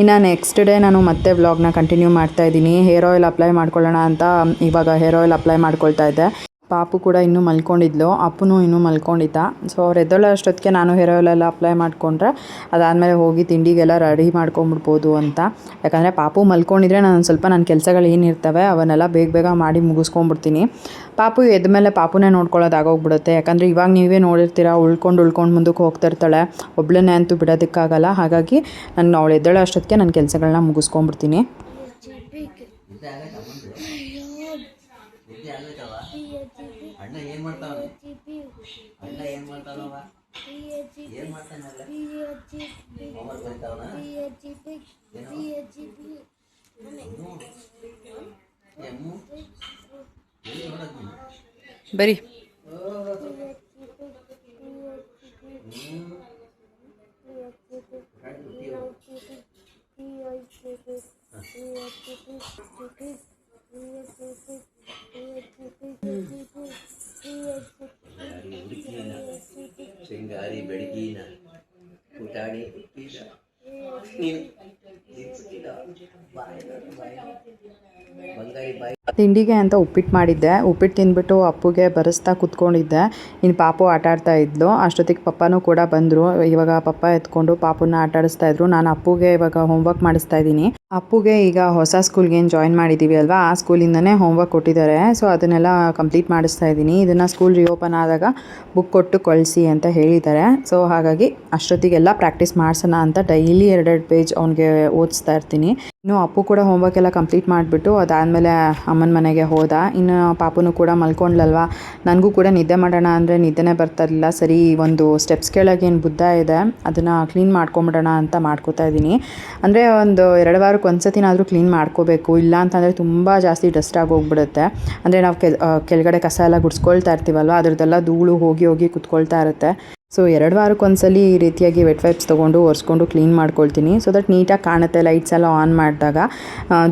ಇನ್ನು ನೆಕ್ಸ್ಟ್ ಡೇ ನಾನು ಮತ್ತೆ ವ್ಲಾಗ್ನ ಕಂಟಿನ್ಯೂ ಮಾಡ್ತಾಯಿದ್ದೀನಿ. ಹೇರ್ ಆಯಿಲ್ ಅಪ್ಲೈ ಮಾಡ್ಕೊಳ್ಳೋಣ ಅಂತ ಇವಾಗ ಹೇರ್ ಆಯಿಲ್ ಅಪ್ಲೈ ಮಾಡ್ಕೊಳ್ತಾ ಇದ್ದೆ. ಪಾಪು ಕೂಡ ಇನ್ನೂ ಮಲ್ಕೊಂಡಿದ್ಲು, ಅಪ್ಪನೂ ಇನ್ನೂ ಮಲ್ಕೊಂಡಿದ್ದ. ಸೊ ಅವ್ರು ಎದ್ದೊಳ್ಳೋ ಅಷ್ಟೊತ್ತಿಗೆ ನಾನು ಹೇರ್ ಆಯಿಲೆಲ್ಲ ಅಪ್ಲೈ ಮಾಡಿಕೊಂಡ್ರೆ ಅದಾದಮೇಲೆ ಹೋಗಿ ತಿಂಡಿಗೆಲ್ಲ ರೆಡಿ ಮಾಡ್ಕೊಂಬಿಡ್ಬೋದು ಅಂತ. ಯಾಕಂದರೆ ಪಾಪು ಮಲ್ಕೊಂಡಿದ್ರೆ ನಾನು ಸ್ವಲ್ಪ ನನ್ನ ಕೆಲಸಗಳು ಏನಿರ್ತವೆ ಅವನ್ನೆಲ್ಲ ಬೇಗ ಮಾಡಿ ಮುಗಿಸ್ಕೊಂಡ್ಬಿಡ್ತೀನಿ. ಪಾಪು ಎದ್ದ ಮೇಲೆ ಪಾಪುನೇ ನೋಡ್ಕೊಳ್ಳೋದಾಗೋಗ್ಬಿಡುತ್ತೆ. ಯಾಕಂದರೆ ಇವಾಗ ನೀವೇ ನೋಡಿರ್ತೀರ ಉಳ್ಕೊಂಡು ಮುಂದಕ್ಕೆ ಹೋಗ್ತಿರ್ತಾಳೆ. ಒಬ್ಬಳನ್ನೇ ಅಂತೂ ಬಿಡೋದಕ್ಕಾಗಲ್ಲ. ಹಾಗಾಗಿ ನಾನು ಅವಳು ಎದ್ದೊಳ್ಳೋ ಅಷ್ಟೊತ್ತಿಗೆ ನನ್ನ ಕೆಲಸಗಳನ್ನ ಮುಗಿಸ್ಕೊಂಡ್ಬಿಡ್ತೀನಿ. ಅಣ್ಣ ಏನ್ ಮಾಡ್ತಾನವ? ಏನ್ ಮಾಡ್ತಾನಲ್ಲ? ಹೋಮ್ವರ್ಕ್ ಬರೀತಾವನ? ಬರೀ ಶೃಂಗಾರಿ ಬೆಳಗಿನ ಪುಟಾಣಿ ನೀನು ಬಂಗಾರಿ ಬಾಯಿ ತಿಂಡಿಗೆ ಅಂತ ಉಪ್ಪಿಟ್ಟು ಮಾಡಿದ್ದೆ. ಉಪ್ಪಿಟ್ಟು ತಿಂದ್ಬಿಟ್ಟು ಅಪ್ಪುಗೆ ಬರೆಸ್ತಾ ಕೂತ್ಕೊಂಡಿದ್ದೆ. ಇನ್ನು ಪಾಪು ಆಟ ಆಡ್ತಾ ಇದ್ಲು. ಅಷ್ಟೊತ್ತಿಗೆ ಪಪ್ಪನೂ ಕೂಡ ಬಂದರು. ಇವಾಗ ಪಪ್ಪ ಎತ್ಕೊಂಡು ಪಾಪುನ ಆಟ ಆಡಿಸ್ತಾ ಇದ್ರು. ನಾನು ಅಪ್ಪುಗೆ ಇವಾಗ ಹೋಮ್ವರ್ಕ್ ಮಾಡಿಸ್ತಾ ಇದ್ದೀನಿ. ಅಪ್ಪುಗೆ ಈಗ ಹೊಸ ಸ್ಕೂಲ್ಗೆ ಏನು ಜಾಯಿನ್ ಮಾಡಿದ್ದೀವಿ ಅಲ್ವಾ, ಆ ಸ್ಕೂಲಿಂದನೇ ಹೋಮ್ವರ್ಕ್ ಕೊಟ್ಟಿದ್ದಾರೆ. ಸೊ ಅದನ್ನೆಲ್ಲ ಕಂಪ್ಲೀಟ್ ಮಾಡಿಸ್ತಾ ಇದ್ದೀನಿ. ಇದನ್ನು ಸ್ಕೂಲ್ ರಿಓಪನ್ ಆದಾಗ ಬುಕ್ ಕೊಟ್ಟು ಕಳಿಸಿ ಅಂತ ಹೇಳಿದ್ದಾರೆ. ಸೊ ಹಾಗಾಗಿ ಅಷ್ಟೊತ್ತಿಗೆಲ್ಲ ಪ್ರಾಕ್ಟೀಸ್ ಮಾಡಿಸೋಣ ಅಂತ ಡೈಲಿ 2 ಪೇಜ್ ಅವ್ನಿಗೆ ಓದಿಸ್ತಾ ಇರ್ತೀನಿ. ಇನ್ನು ಅಪ್ಪು ಕೂಡ ಹೋಮ್ವರ್ಕ್ ಎಲ್ಲ ಕಂಪ್ಲೀಟ್ ಮಾಡಿಬಿಟ್ಟು ಅದಾದಮೇಲೆ ಅಮ್ಮನ ಮನೆಗೆ ಹೋದ. ಇನ್ನು ಪಾಪುನು ಕೂಡ ಮಲ್ಕೊಂಡ್ಲಲ್ವ, ನನಗೂ ಕೂಡ ನಿದ್ದೆ ಮಾಡೋಣ ಅಂದರೆ ನಿದ್ದೆನೇ ಬರ್ತಾಯಿರಲಿಲ್ಲ. ಸರಿ, ಒಂದು ಸ್ಟೆಪ್ಸ್ ಕೆಳಗೆ ಏನು ಬುದ್ಧ ಇದೆ ಅದನ್ನು ಕ್ಲೀನ್ ಮಾಡ್ಕೊಂಬಿಡೋಣ ಅಂತ ಮಾಡ್ಕೋತಾ ಇದ್ದೀನಿ. ಅಂದರೆ ಒಂದು 2 ವಾರಕ್ಕೆ ಒಂದ್ಸತಿನಾದರೂ ಕ್ಲೀನ್ ಮಾಡ್ಕೋಬೇಕು. ಇಲ್ಲ ಅಂತಂದರೆ ತುಂಬ ಜಾಸ್ತಿ ಡಸ್ಟ್ ಆಗೋಗ್ಬಿಡುತ್ತೆ. ಅಂದರೆ ನಾವು ಕೆಳಗಡೆ ಕಸ ಎಲ್ಲ ಗುಡಿಸ್ಕೊಳ್ತಾ ಇರ್ತೀವಲ್ವ, ಅದ್ರದ್ದೆಲ್ಲ ಧೂಳು ಹೋಗಿ ಹೋಗಿ ಕುತ್ಕೊಳ್ತಾ ಇರುತ್ತೆ. ಸೊ 2 ವಾರಕ್ಕೊಂದ್ಸಲಿ ಈ ರೀತಿಯಾಗಿ ವೆಟ್ ವೈಪ್ಸ್ ತೊಗೊಂಡು ಒರೆಸ್ಕೊಂಡು ಕ್ಲೀನ್ ಮಾಡ್ಕೊಳ್ತೀನಿ. ಸೊ ದಟ್ ನೀಟಾಗಿ ಕಾಣುತ್ತೆ. ಲೈಟ್ಸ್ ಎಲ್ಲ ಆನ್ ಮಾಡಿದಾಗ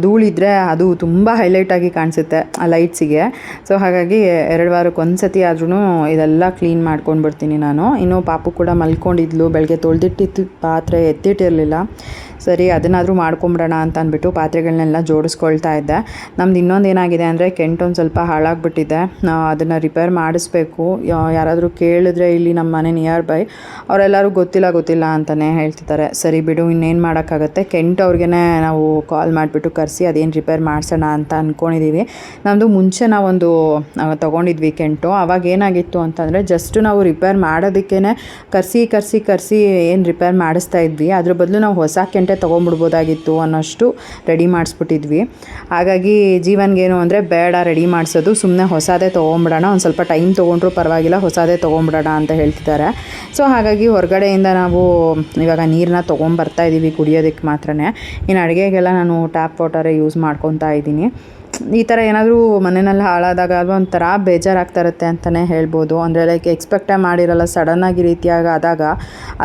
ಧೂಳಿದ್ರೆ ಅದು ತುಂಬ ಹೈಲೈಟಾಗಿ ಕಾಣಿಸುತ್ತೆ ಆ ಲೈಟ್ಸಿಗೆ. ಸೊ ಹಾಗಾಗಿ 2 ವಾರಕ್ಕೊಂದ್ಸತಿ ಆದ್ರೂ ಇದೆಲ್ಲ ಕ್ಲೀನ್ ಮಾಡ್ಕೊಂಡ್ಬಿಡ್ತೀನಿ ನಾನು. ಇನ್ನು ಪಾಪು ಕೂಡ ಮಲ್ಕೊಂಡಿದ್ಲು. ಬೆಳಗ್ಗೆ ತೊಳೆದಿಟ್ಟಿತ್ತು ಪಾತ್ರೆ ಎತ್ತಿಟ್ಟಿರಲಿಲ್ಲ. ಸರಿ, ಅದನ್ನಾದರೂ ಮಾಡ್ಕೊಂಬಿಡೋಣ ಅಂತ ಅಂದ್ಬಿಟ್ಟು ಪಾತ್ರೆಗಳನ್ನೆಲ್ಲ ಜೋಡಿಸ್ಕೊಳ್ತಾ ಇದ್ದೆ. ನಮ್ದು ಇನ್ನೊಂದು ಏನಾಗಿದೆ ಅಂದರೆ ಕೆಂಟೊಂದು ಸ್ವಲ್ಪ ಹಾಳಾಗಿಬಿಟ್ಟಿದೆ. ಅದನ್ನು ರಿಪೇರ್ ಮಾಡಿಸ್ಬೇಕು. ಯಾರಾದರೂ ಕೇಳಿದ್ರೆ ಇಲ್ಲಿ ನಮ್ಮ ಮನೆ ನಿಯರ್ ಬೈ ಅವರೆಲ್ಲರೂ ಗೊತ್ತಿಲ್ಲ ಅಂತಲೇ ಹೇಳ್ತಿದ್ದಾರೆ. ಸರಿ ಬಿಡು, ಇನ್ನೇನು ಮಾಡೋಕ್ಕಾಗತ್ತೆ. ಕೆಂಟ್ ಅವ್ರಿಗೆ ನಾವು ಕಾಲ್ ಮಾಡಿಬಿಟ್ಟು ಕರೆಸಿ ಅದೇನು ರಿಪೇರ್ ಮಾಡಿಸೋಣ ಅಂತ ಅಂದ್ಕೊಂಡಿದ್ದೀವಿ. ನಮ್ಮದು ಮುಂಚೆ ನಾವೊಂದು ತೊಗೊಂಡಿದ್ವಿ ಕೆಂಟು. ಅವಾಗ ಏನಾಗಿತ್ತು ಅಂತಂದರೆ ಜಸ್ಟ್ ನಾವು ರಿಪೇರ್ ಮಾಡೋದಕ್ಕೇ ಕರೆಸಿ ಏನು ರಿಪೇರ್ ಮಾಡಿಸ್ತಾ ಇದ್ವಿ. ಅದ್ರ ಬದಲು ನಾವು ಹೊಸ ಕೆಂಟೆ ತೊಗೊಂಡ್ಬಿಡ್ಬೋದಾಗಿತ್ತು ಅನ್ನೋಷ್ಟು ರೆಡಿ ಮಾಡಿಸ್ಬಿಟ್ಟಿದ್ವಿ. ಹಾಗಾಗಿ ಜೀವನ್ಗೇನು ಅಂದರೆ ಬೇಡ ರೆಡಿ ಮಾಡಿಸೋದು, ಸುಮ್ಮನೆ ಹೊಸದೇ ತೊಗೊಂಬಿಡೋಣ, ಒಂದು ಸ್ವಲ್ಪ ಟೈಮ್ ತೊಗೊಂಡ್ರೂ ಪರವಾಗಿಲ್ಲ, ಹೊಸದೇ ತೊಗೊಂಬಿಡೋಣ ಅಂತ ಹೇಳ್ತಿದ್ದಾರೆ. ಸೊ ಹಾಗಾಗಿ ಹೊರಗಡೆಯಿಂದ ನಾವು ಇವಾಗ ನೀರನ್ನ ತೊಗೊಂಬರ್ತಾ ಇದ್ದೀವಿ ಕುಡಿಯೋದಕ್ಕೆ ಮಾತ್ರನೇ. ಇನ್ನು ಅಡುಗೆಗೆಲ್ಲ ನಾನು ಟ್ಯಾಪ್ ವಾಟರೇ ಯೂಸ್ ಮಾಡ್ಕೊತಾ ಇದ್ದೀನಿ. ಈ ಥರ ಏನಾದರೂ ಮನೆಯಲ್ಲಿ ಹಾಳಾದಾಗ ಅಲ್ವಾ ಒಂಥರ ಬೇಜಾರಾಗ್ತಾ ಇರುತ್ತೆ ಅಂತಲೇ ಹೇಳ್ಬೋದು. ಅಂದರೆ ಲೈಕ್ ಎಕ್ಸ್ಪೆಕ್ಟೇ ಮಾಡಿರಲ್ಲ, ಸಡನ್ನಾಗಿ ರೀತಿಯಾಗಿ ಆದಾಗ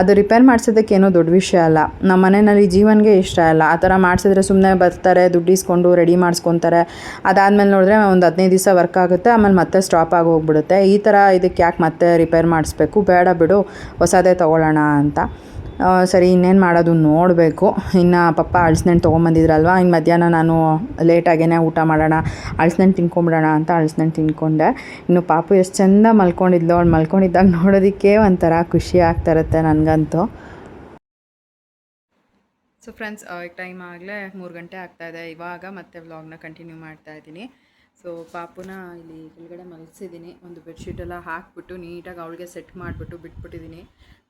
ಅದು ರಿಪೇರ್ ಮಾಡಿಸೋದಕ್ಕೆ ಏನೋ ದೊಡ್ಡ ವಿಷಯ ಅಲ್ಲ. ನಮ್ಮ ಮನೆಯಲ್ಲಿ ಜೀವನ್ಗೆ ಇಷ್ಟ ಇಲ್ಲ. ಆ ಥರ ಮಾಡಿಸಿದ್ರೆ ಸುಮ್ಮನೆ ಬರ್ತಾರೆ, ದುಡ್ಡು ಇಸ್ಕೊಂಡು ರೆಡಿ ಮಾಡಿಸ್ಕೊತಾರೆ. ಅದಾದಮೇಲೆ ನೋಡಿದ್ರೆ ಒಂದು 15 ದಿವಸ ವರ್ಕ್ ಆಗುತ್ತೆ, ಆಮೇಲೆ ಮತ್ತೆ ಸ್ಟಾಪ್ ಆಗಿ ಹೋಗ್ಬಿಡುತ್ತೆ. ಈ ಥರ ಇದಕ್ಕೆ ಯಾಕೆ ಮತ್ತೆ ರಿಪೇರ್ ಮಾಡಿಸ್ಬೇಕು, ಬೇಡ ಬಿಡು ಹೊಸದೇ ತೊಗೊಳ್ಳೋಣ ಅಂತ. ಸರಿ, ಇನ್ನೇನು ಮಾಡೋದು ನೋಡಬೇಕು. ಇನ್ನು ಪಪ್ಪ ಹಲಸಿನಣ್ಣು ತೊಗೊಂಬಂದಿದ್ರಲ್ವ, ಇನ್ನು ಮಧ್ಯಾಹ್ನ ನಾನು ಲೇಟಾಗೇ ಊಟ ಮಾಡೋಣ, ಹಲಸಿನಣ್ಣು ತಿನ್ಕೊಂಬಿಡೋಣ ಅಂತ ಹಲಸಿನಣ್ಣು ತಿನ್ಕೊಂಡೆ. ಇನ್ನು ಪಾಪು ಎಷ್ಟು ಚೆಂದ ಮಲ್ಕೊಂಡಿದ್ಲು. ಅವ್ಳು ಮಲ್ಕೊಂಡಿದ್ದಾಗ ನೋಡೋದಕ್ಕೆ ಒಂಥರ ಖುಷಿ ಆಗ್ತಾಯಿರುತ್ತೆ ನನಗಂತೂ. ಸೊ ಫ್ರೆಂಡ್ಸ್, ಈಗ ಟೈಮ್ ಆಗಲೇ 3 ಗಂಟೆ ಆಗ್ತಾಯಿದೆ. ಇವಾಗ ಮತ್ತೆ ವ್ಲಾಗ್ನ ಕಂಟಿನ್ಯೂ ಮಾಡ್ತಾಯಿದ್ದೀನಿ. ಸೊ ಪಾಪುನ ಇಲ್ಲಿ ಕೆಳಗಡೆ ಮಲಗಿಸಿದ್ದೀನಿ. ಒಂದು ಬೆಡ್ಶೀಟೆಲ್ಲ ಹಾಕ್ಬಿಟ್ಟು ನೀಟಾಗಿ ಅವಳಿಗೆ ಸೆಟ್ ಮಾಡಿಬಿಟ್ಟು ಬಿಟ್ಬಿಟ್ಟಿದ್ದೀನಿ.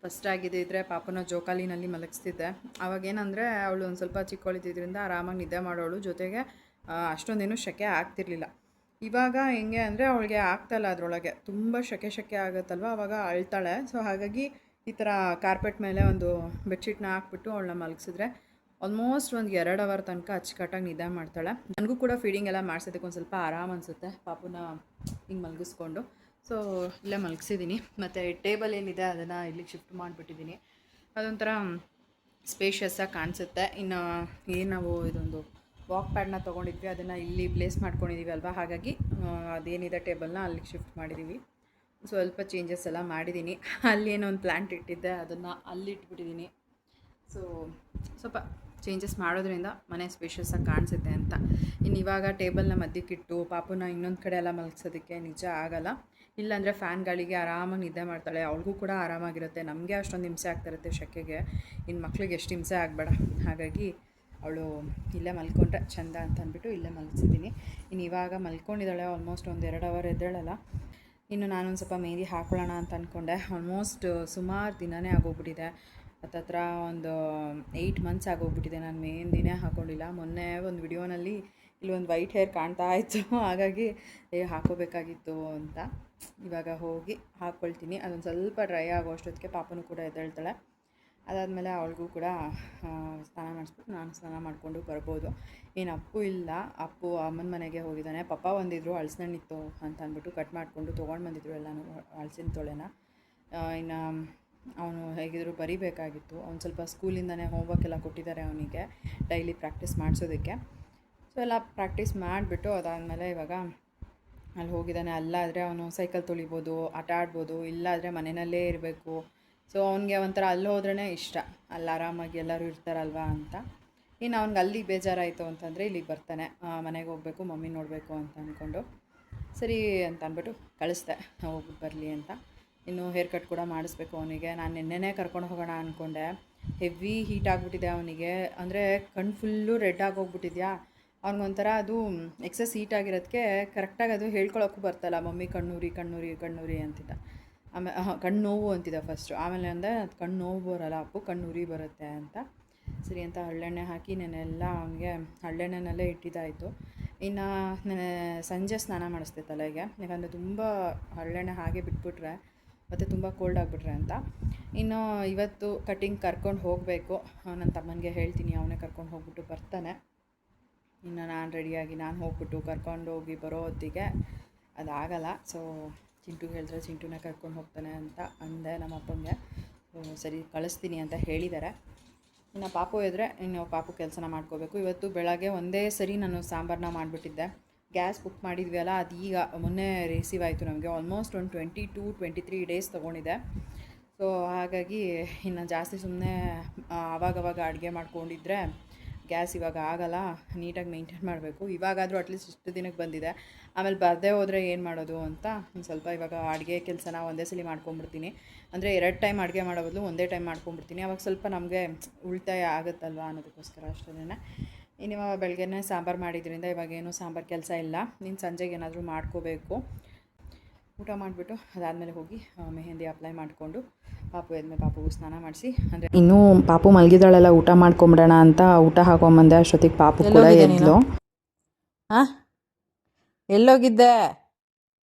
ಫಸ್ಟ್ ಆಗಿದ್ದಿದ್ರೆ ಪಾಪುನ ಜೋಕಾಲಿನಲ್ಲಿ ಮಲಗಿಸ್ತಿದ್ದೆ. ಅವಾಗೇನಂದರೆ ಅವಳು ಒಂದು ಸ್ವಲ್ಪ ಚಿಕ್ಕವಳಿದ್ದಿದ್ದರಿಂದ ಆರಾಮಾಗಿ ನಿದ್ದೆ ಮಾಡೋಳು. ಜೊತೆಗೆ ಅಷ್ಟೊಂದೇನು ಶೆಕೆ ಆಗ್ತಿರ್ಲಿಲ್ಲ. ಇವಾಗ ಹೆಂಗೆ ಅಂದರೆ ಅವಳಿಗೆ ಆಗ್ತಾಯಿಲ್ಲ, ಅದರೊಳಗೆ ತುಂಬ ಶೆಕೆ ಆಗುತ್ತಲ್ವ, ಆವಾಗ ಅಳ್ತಾಳೆ. ಸೊ ಹಾಗಾಗಿ ಈ ಥರ ಕಾರ್ಪೆಟ್ ಮೇಲೆ ಒಂದು ಬೆಡ್ಶೀಟ್ನ ಹಾಕ್ಬಿಟ್ಟು ಅವಳನ್ನ ಮಲಗಿಸಿದ್ರೆ ಆಲ್ಮೋಸ್ಟ್ ಒಂದು 2 ಅವರ್ ತನಕ ಅಚ್ಚುಕಟ್ಟಾಗಿ ನಿದ್ದೆ ಮಾಡ್ತಾಳೆ. ನನಗೂ ಕೂಡ ಫೀಡಿಂಗ್ ಎಲ್ಲ ಮಾಡಿಸೋದಕ್ಕೆ ಒಂದು ಸ್ವಲ್ಪ ಆರಾಮ ಅನಿಸುತ್ತೆ ಪಾಪುನ ಹಿಂಗೆ ಮಲಗಿಸ್ಕೊಂಡು. ಸೊ ಇಲ್ಲೇ ಮಲಗಿಸಿದ್ದೀನಿ. ಮತ್ತು ಟೇಬಲ್ ಏನಿದೆ ಅದನ್ನು ಇಲ್ಲಿಗೆ ಶಿಫ್ಟ್ ಮಾಡಿಬಿಟ್ಟಿದ್ದೀನಿ. ಅದೊಂಥರ ಸ್ಪೇಷಿಯಸ್ಸಾಗಿ ಕಾಣಿಸುತ್ತೆ. ಇನ್ನು ಏನು ನಾವು ಇದೊಂದು ವಾಕ್ ಪ್ಯಾಡ್ನ ತೊಗೊಂಡಿದ್ವಿ, ಅದನ್ನು ಇಲ್ಲಿ ಪ್ಲೇಸ್ ಮಾಡ್ಕೊಂಡಿದ್ದೀವಿ ಅಲ್ವಾ, ಹಾಗಾಗಿ ಅದೇನಿದೆ ಟೇಬಲ್ನ ಅಲ್ಲಿಗೆ ಶಿಫ್ಟ್ ಮಾಡಿದ್ದೀವಿ. ಸ್ವಲ್ಪ ಚೇಂಜಸ್ ಎಲ್ಲ ಮಾಡಿದ್ದೀನಿ. ಅಲ್ಲಿ ಏನೋ ಒಂದು ಪ್ಲ್ಯಾಂಟ್ ಇಟ್ಟಿದ್ದೆ, ಅದನ್ನು ಅಲ್ಲಿ ಇಟ್ಬಿಟ್ಟಿದ್ದೀನಿ. ಸೊ ಸ್ವಲ್ಪ ಚೇಂಜಸ್ ಮಾಡೋದ್ರಿಂದ ಮನೆ ಸ್ಪೇಷಿಯಸ್ಸಾಗಿ ಕಾಣಿಸುತ್ತೆ ಅಂತ. ಇನ್ನು ಇವಾಗ ಟೇಬಲ್ನ ಮಧ್ಯಕ್ಕಿಟ್ಟು ಪಾಪುನ ಇನ್ನೊಂದು ಕಡೆ ಎಲ್ಲ ಮಲಗಿಸೋದಕ್ಕೆ ನಿಜ ಆಗಲ್ಲ. ಇಲ್ಲಾಂದರೆ ಫ್ಯಾನ್ ಗಾಳಿಗೆ ಆರಾಮಾಗಿ ನಿದ್ದೆ ಮಾಡ್ತಾಳೆ. ಅವಳಿಗೂ ಕೂಡ ಆರಾಮಾಗಿರುತ್ತೆ. ನಮಗೆ ಅಷ್ಟೊಂದು ಹಿಂಸೆ ಆಗ್ತಿರುತ್ತೆ ಶೆಕೆಗೆ, ಇನ್ನು ಮಕ್ಳಿಗೆ ಎಷ್ಟು ಹಿಂಸೆ ಆಗಬೇಡ. ಹಾಗಾಗಿ ಅವಳು ಇಲ್ಲೇ ಮಲ್ಕೊಂಡ್ರೆ ಚೆಂದ ಅಂತ ಅಂದ್ಬಿಟ್ಟು ಇಲ್ಲೇ ಮಲಗಿಸಿದ್ದೀನಿ. ಇನ್ನು ಇವಾಗ ಮಲ್ಕೊಂಡಿದ್ದಾಳೆ. ಆಲ್ಮೋಸ್ಟ್ ಒಂದು 2 ಅವರ್ ಎದ್ದೇಳಲ್ಲ. ಇನ್ನು ನಾನೊಂದು ಸ್ವಲ್ಪ ಮೆಹಂದಿ ಹಾಕೊಳ್ಳೋಣ ಅಂತ ಅಂದ್ಕೊಂಡೆ. ಆಲ್ಮೋಸ್ಟ್ ಸುಮಾರು ದಿನವೇ ಆಗೋಗ್ಬಿಟ್ಟಿದೆ. ಹತ್ತತ್ರ ಒಂದು 8 ಮಂತ್ಸ್ ಆಗೋಗ್ಬಿಟ್ಟಿದೆ ನಾನು ಮೆಹಂದಿನೇ ಹಾಕ್ಕೊಂಡಿಲ್ಲ. ಮೊನ್ನೆ ಒಂದು ವಿಡಿಯೋನಲ್ಲಿ ಇಲ್ಲೊಂದು ವೈಟ್ ಹೇರ್ ಕಾಣ್ತಾ ಇತ್ತು, ಹಾಗಾಗಿ ಹಾಕೋಬೇಕಾಗಿತ್ತು ಅಂತ ಇವಾಗ ಹೋಗಿ ಹಾಕ್ಕೊಳ್ತೀನಿ. ಅದೊಂದು ಸ್ವಲ್ಪ ಡ್ರೈ ಆಗೋ ಅಷ್ಟೊತ್ತಿಗೆ ಪಾಪನೂ ಕೂಡ ಎದ್ದೇಳ್ತಾಳೆ. ಅದಾದಮೇಲೆ ಅವಳಿಗೂ ಕೂಡ ಸ್ನಾನ ಮಾಡಿಸ್ಬಿಟ್ಟು ನಾನು ಸ್ನಾನ ಮಾಡಿಕೊಂಡು ಬರ್ಬೋದು. ಏನು ಅಪ್ಪು ಇಲ್ಲ, ಅಪ್ಪು ಅಮ್ಮನ ಮನೆಗೆ ಹೋಗಿದ್ದಾನೆ. ಪಪ್ಪ ಬಂದಿದ್ದರು, ಹಲಸಿನಣ್ಣಿತ್ತು ಅಂತ ಅಂದ್ಬಿಟ್ಟು ಕಟ್ ಮಾಡಿಕೊಂಡು ತೊಗೊಂಡು ಬಂದಿದ್ರು ಎಲ್ಲನೂ ಹಲಸಿನ ತೊಳೆನ. ಇನ್ನು ಅವನು ಹೇಗಿದ್ರು ಬರೀಬೇಕಾಗಿತ್ತು. ಅವ್ನು ಸ್ವಲ್ಪ ಸ್ಕೂಲಿಂದನೇ ಹೋಮ್ವರ್ಕ್ ಎಲ್ಲ ಕೊಟ್ಟಿದ್ದಾರೆ ಅವನಿಗೆ ಡೈಲಿ ಪ್ರಾಕ್ಟೀಸ್ ಮಾಡಿಸೋದಕ್ಕೆ. ಸೊ ಎಲ್ಲ ಪ್ರಾಕ್ಟೀಸ್ ಮಾಡಿಬಿಟ್ಟು ಅದಾದಮೇಲೆ ಇವಾಗ ಅಲ್ಲಿ ಹೋಗಿದ್ದಾನೆ. ಅಲ್ಲಾದರೆ ಅವನು ಸೈಕಲ್ ತುಳಿಬೋದು, ಆಟ ಆಡ್ಬೋದು, ಇಲ್ಲಾದರೆ ಮನೆಯಲ್ಲೇ ಇರಬೇಕು. ಸೊ ಅವನಿಗೆ ಒಂಥರ ಅಲ್ಲಿ ಹೋದ್ರೇ ಇಷ್ಟ, ಅಲ್ಲಿ ಆರಾಮಾಗಿ ಎಲ್ಲರೂ ಇರ್ತಾರಲ್ವ ಅಂತ. ಇನ್ನು ಅವ್ನಿಗೆ ಅಲ್ಲಿ ಬೇಜಾರಾಯಿತು ಅಂತಂದರೆ ಇಲ್ಲಿಗೆ ಬರ್ತಾನೆ, ಮನೆಗೆ ಹೋಗಬೇಕು, ಮಮ್ಮಿ ನೋಡಬೇಕು ಅಂತ ಅಂದ್ಕೊಂಡು. ಸರಿ ಅಂತ ಅಂದ್ಬಿಟ್ಟು ಕಳಿಸ್ದೆ ಹೋಗ್ಬಿಟ್ಟು ಬರಲಿ ಅಂತ. ಇನ್ನು ಹೇರ್ ಕಟ್ ಕೂಡ ಮಾಡಿಸ್ಬೇಕು ಅವನಿಗೆ. ನಾನು ನಿನ್ನೆನೇ ಕರ್ಕೊಂಡು ಹೋಗೋಣ ಅಂದ್ಕೊಂಡೆ. ಹೆವಿ ಹೀಟ್ ಆಗಿಬಿಟ್ಟಿದೆ ಅವನಿಗೆ, ಅಂದರೆ ಕಣ್ಣು ಫುಲ್ಲು ರೆಡ್ ಆಗೋಗ್ಬಿಟ್ಟಿದ್ಯಾ. ಅವ್ನಿಗೊಂಥರ ಅದು ಎಕ್ಸಸ್ ಹೀಟ್ ಆಗಿರೋದಕ್ಕೆ ಕರೆಕ್ಟಾಗಿ ಅದು ಹೇಳ್ಕೊಳಕ್ಕೂ ಬರ್ತಲ್ಲ, ಮಮ್ಮಿ ಕಣ್ಣೂರಿ ಕಣ್ಣೂರಿ ಕಣ್ಣೂರಿ ಅಂತಿದ್ದ. ಆಮೇಲೆ ಕಣ್ಣು ನೋವು ಅಂತಿದ್ದ ಫಸ್ಟು. ಆಮೇಲೆ ಅಂದರೆ ಅದು ಕಣ್ಣು ನೋವು ಬರೋಲ್ಲ ಅಪ್ಪು, ಕಣ್ಣುರಿ ಬರುತ್ತೆ ಅಂತ. ಸರಿ ಅಂತ ಹಳ್ಳೆಣ್ಣೆ ಹಾಕಿ ನೆನೆಲ್ಲ ಅವನಿಗೆ ಹಳ್ಳೆಣ್ಣೆನಲ್ಲೇ ಇಟ್ಟಿದ್ದಾಯಿತು. ಇನ್ನು ನೆನೆ ಸಂಜೆ ಸ್ನಾನ ಮಾಡಿಸ್ದೆ ತಲೆಗೆ, ಯಾಕಂದರೆ ತುಂಬ ಹಳ್ಳೆಣ್ಣೆ ಹಾಗೆ ಬಿಟ್ಬಿಟ್ರೆ ಮತ್ತು ತುಂಬ ಕೋಲ್ಡ್ ಆಗಿಬಿಟ್ರೆ ಅಂತ. ಇನ್ನು ಇವತ್ತು ಕಟಿಂಗ್ ಕರ್ಕೊಂಡು ಹೋಗಬೇಕು. ನನ್ನ ತಮ್ಮನಿಗೆ ಹೇಳ್ತೀನಿ, ಅವನೇ ಕರ್ಕೊಂಡು ಹೋಗ್ಬಿಟ್ಟು ಬರ್ತಾನೆ. ಇನ್ನು ನಾನು ರೆಡಿಯಾಗಿ ನಾನು ಹೋಗ್ಬಿಟ್ಟು ಕರ್ಕೊಂಡು ಹೋಗಿ ಬರೋ ಹೊತ್ತಿಗೆ ಅದಾಗಲ್ಲ. ಸೊ ಚಿಂಟುಗೆ ಹೇಳಿದ್ರೆ ಚಿಂಟುನೇ ಕರ್ಕೊಂಡು ಹೋಗ್ತಾನೆ ಅಂತ ಅಂದೆ ನಮ್ಮ ಅಪ್ಪಂಗೆ. ಸರಿ ಕಳಿಸ್ತೀನಿ ಅಂತ ಹೇಳಿದ್ದಾರೆ. ಇನ್ನು ಪಾಪು ಇದ್ದರೆ ಇನ್ನು ಪಾಪು ಕೆಲಸನ ಮಾಡ್ಕೋಬೇಕು. ಇವತ್ತು ಬೆಳಗ್ಗೆ ಒಂದೇ ಸರಿ ನಾನು ಸಾಂಬಾರನ್ನ ಮಾಡಿಬಿಟ್ಟಿದ್ದೆ. ಗ್ಯಾಸ್ ಬುಕ್ ಮಾಡಿದ್ವಿ ಅಲ್ಲ, ಅದು ಈಗ ಮೊನ್ನೆ ರಿಸೀವ್ ಆಯಿತು ನಮಗೆ. ಆಲ್ಮೋಸ್ಟ್ ಒಂದು 22-23 ಡೇಸ್ ತೊಗೊಂಡಿದೆ. ಸೊ ಹಾಗಾಗಿ ಇನ್ನು ಜಾಸ್ತಿ ಸುಮ್ಮನೆ ಆವಾಗವಾಗ ಅಡುಗೆ ಮಾಡ್ಕೊಂಡಿದ್ರೆ ಗ್ಯಾಸ್ ಇವಾಗ ಆಗಲ್ಲ, ನೀಟಾಗಿ ಮೇಂಟೈನ್ ಮಾಡಬೇಕು. ಇವಾಗಾದರೂ ಅಟ್ಲೀಸ್ಟ್ ಇಷ್ಟು ದಿನಕ್ಕೆ ಬಂದಿದೆ, ಆಮೇಲೆ ಬರದೇ ಹೋದರೆ ಏನು ಮಾಡೋದು ಅಂತ ಒಂದು ಸ್ವಲ್ಪ ಇವಾಗ ಅಡುಗೆ ಕೆಲಸನ ಒಂದೇ ಸಲ ಮಾಡ್ಕೊಂಬಿಡ್ತೀನಿ. ಅಂದರೆ 2 ಟೈಮ್ ಅಡುಗೆ ಮಾಡೋ ಬದಲು ಒಂದೇ ಟೈಮ್ ಮಾಡ್ಕೊಂಬಿಡ್ತೀನಿ. ಅವಾಗ ಸ್ವಲ್ಪ ನಮಗೆ ಉಳಿತಾಯ ಆಗುತ್ತಲ್ವ ಅನ್ನೋದಕ್ಕೋಸ್ಕರ ಅಷ್ಟೇ. ಇನ್ನು ಇವಾಗ ಬೆಳಗ್ಗೆನೇ ಸಾಂಬಾರು ಮಾಡಿದ್ರಿಂದ ಇವಾಗೇನು ಸಾಂಬಾರು ಕೆಲಸ ಇಲ್ಲ. ನೀನು ಸಂಜೆಗೆ ಏನಾದರೂ ಮಾಡ್ಕೋಬೇಕು. ಊಟ ಮಾಡಿಬಿಟ್ಟು ಅದಾದಮೇಲೆ ಹೋಗಿ ಮೆಹಂದಿ ಅಪ್ಲೈ ಮಾಡಿಕೊಂಡು ಪಾಪು ಎದ್ಮೇಲೆ ಪಾಪುಗೂ ಸ್ನಾನ ಮಾಡಿಸಿ, ಅಂದರೆ ಇನ್ನೂ ಪಾಪು ಮಲಗಿದಾಳೆಲ್ಲ, ಊಟ ಮಾಡ್ಕೊಂಬಿಡೋಣ ಅಂತ ಊಟ ಹಾಕೊಂಬಂದೆ. ಅಷ್ಟೊತ್ತಿಗೆ ಪಾಪು ಕೂಡ ಎದ್ಲು. ಎಲ್ಲೋಗಿದ್ದೆ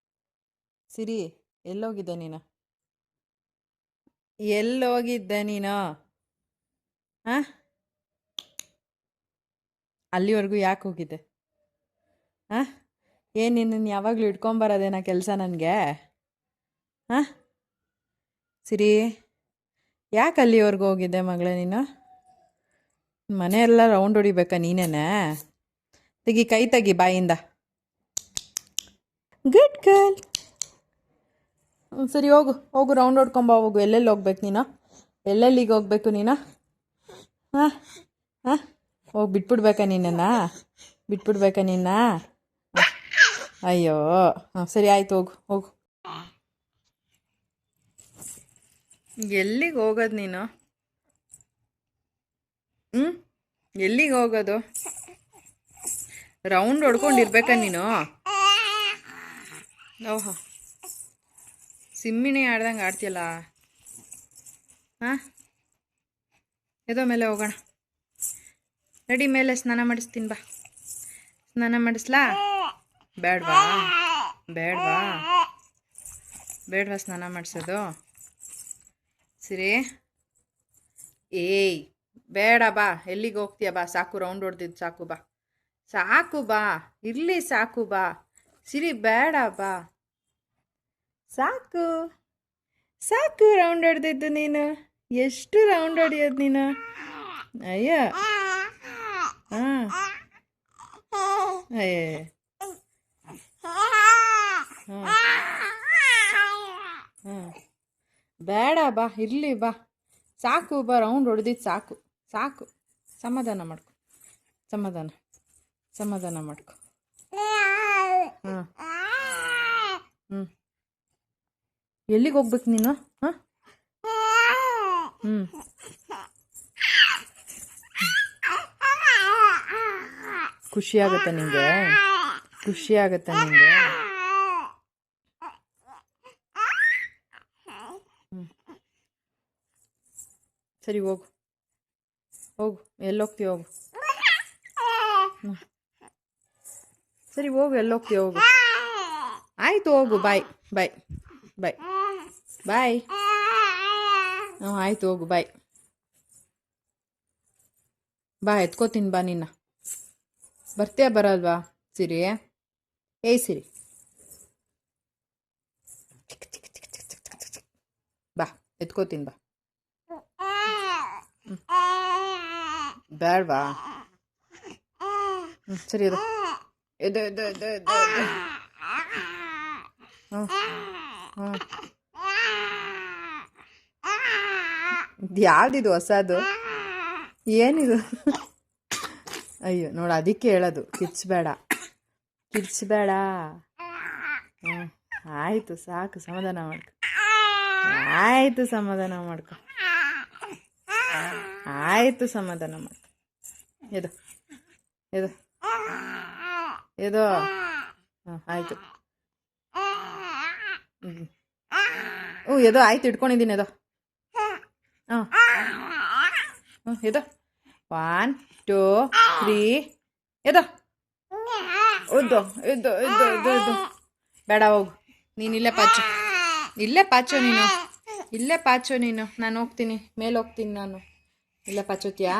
ಸಿರಿ? ಎಲ್ಲೋಗಿದ್ದೆ ನೀನು? ಎಲ್ಲೋಗಿದ್ದೆ ನೀನು? ಅಲ್ಲಿವರೆಗೂ ಯಾಕೆ ಹೋಗಿದ್ದೆ? ಏನು ನಿನ್ನನ್ನು ಯಾವಾಗಲೂ ಇಟ್ಕೊಂಬರೋದೇನಾ ಕೆಲಸ ನನಗೆ? ಸಿರಿ, ಯಾಕೆ ಅಲ್ಲಿವರೆಗೂ ಹೋಗಿದ್ದೆ ಮಗಳೇ ನೀನು? ಮನೆಯೆಲ್ಲ ರೌಂಡ್ ಹೊಡಿಬೇಕಾ ನೀನೇನೆ? ತೆಗಿ, ಕೈ ತೆಗಿ ಬಾಯಿಂದ. Good girl. ಸರಿ ಹೋಗು ಹೋಗು, ರೌಂಡ್ ಹೊಡ್ಕೊಂಬ ಹೋಗು. ಎಲ್ಲೆಲ್ಲಿ ಹೋಗ್ಬೇಕು ನೀನು? ಎಲ್ಲೆಲ್ಲಿಗೆ ಹೋಗ್ಬೇಕು ನೀನು? ಹೋಗಿ ಬಿಟ್ಬಿಡ್ಬೇಕಾ ನಿನ್ನನ್ನು? ಬಿಟ್ಬಿಡ್ಬೇಕಾ ನಿನ್ನ? ಅಯ್ಯೋ ಸರಿ ಆಯ್ತು, ಹೋಗು ಹೋಗು. ಎಲ್ಲಿಗೆ ಹೋಗೋದು ನೀನು? ಎಲ್ಲಿಗೆ ಹೋಗೋದು? ರೌಂಡ್ ಹೊಡ್ಕೊಂಡಿರ್ಬೇಕಾ ನೀನು? ಓಹೋ, ಸಿಮ್ಮಿಣಿ ಆಡ್ದಂಗೆ ಆಡ್ತೀಯಲ್ಲ. ಎದೋ ಮೇಲೆ ಹೋಗೋಣ. ರೆಡಿ, ಮೇಲೆ ಸ್ನಾನ ಮಾಡಿಸ್ತೀನಿ ಬಾ. ಸ್ನಾನ ಮಾಡಿಸ್ಲಾ? ಬೇಡವಾ? ಬೇಡವಾ? ಬೇಡವಾ ಸ್ನಾನ ಮಾಡಿಸೋದು? ಸಿರಿ, ಏಯ್ ಬೇಡ ಬಾ. ಎಲ್ಲಿಗೆ ಹೋಗ್ತೀಯ? ಬಾ, ಸಾಕು, ರೌಂಡ್ ಹೊಡೆದಿದ್ದು ಸಾಕು, ಬಾ ಸಾಕು, ಬಾ ಇರಲಿ ಸಾಕು, ಬಾ ಸಿರಿ, ಬೇಡ ಬಾ, ಸಾಕು ಸಾಕು ರೌಂಡ್ ಹೊಡೆದಿದ್ದು ನೀನು. ಎಷ್ಟು ರೌಂಡ್ ಹೊಡೆಯೋದು ನೀನು? ಅಯ್ಯೋ ಹಾಂ, ಅಯ್ಯ ಹಾಂ ಹಾಂ, ಬೇಡ ಬಾ, ಇರಲಿ ಬಾ, ಸಾಕು, ಬಾ ರೌಂಡ್ ಹೊಡೆದಿದ್ದು ಸಾಕು ಸಾಕು. ಸಮಾಧಾನ ಮಾಡ್ಕೊ, ಸಮಾಧಾನ ಸಮಾಧಾನ ಮಾಡ್ಕೊ. ಹಾಂ ಎಲ್ಲಿಗೆ ಹೋಗ್ಬೇಕು ನೀನು? ಖುಷಿ ಆಗುತ್ತೆ ನಿಂಗೆ? ಖುಷಿ ಆಗುತ್ತೆ ನಿಂಗೆ? ಸರಿ ಹೋಗು ಹೋಗು, ಎಲ್ಲೋಗ್ತೀವಿ ಹೋಗು. ಸರಿ ಹೋಗು, ಎಲ್ಲೋಗ್ತೀವಿ ಹೋಗು. ಆಯಿತು ಹೋಗು, ಬಾಯ್ ಬಾಯ್ ಬಾಯ್ ಬಾಯ್. ಆಯಿತು ಹೋಗು, ಬಾಯ್. ಬಾ, ಎತ್ಕೋತೀನಿ ಬಾ. ನಿನ್ನ ಬರ್ತೀಯ ಬರಲ್ವಾ ಸಿರಿ? ಏಯ್ ಸಿರಿ, ಬಾ ಎತ್ಕೋತೀನಿ ಬಾ. ಬೇಡವಾ? ಸರಿ ಅದು ಎದು ಎದು ಎದು ಎದು ಎದು. ಯಾವ್ದಿದು ಹೊಸದು? ಏನಿದು? ಅಯ್ಯೋ ನೋಡು ಅದಕ್ಕೆ ಹೇಳೋದು ಕಿರ್ಚ್ಬೇಡ ಹ್ಞೂ ಆಯಿತು ಸಾಕು ಸಮಾಧಾನ ಮಾಡ್ಕೊ ಆಯಿತು ಸಮಾಧಾನ ಮಾಡ್ಕೊ ಇದು ಹಾಂ ಆಯಿತು ಆಯ್ತು ಇಟ್ಕೊಂಡಿದ್ದೀನಿ ಅದು ಹಾಂ ಇದು 1 2 3 ಇದು ಬೇಡ ಹೋಗು ನೀನು ಇಲ್ಲೇ ಪಾಚು ನೀನು ನಾನು ಹೋಗ್ತೀನಿ ಮೇಲೆ ಹೋಗ್ತೀನಿ ನಾನು ಇಲ್ಲೇ ಪಾಚೋತಿಯಾ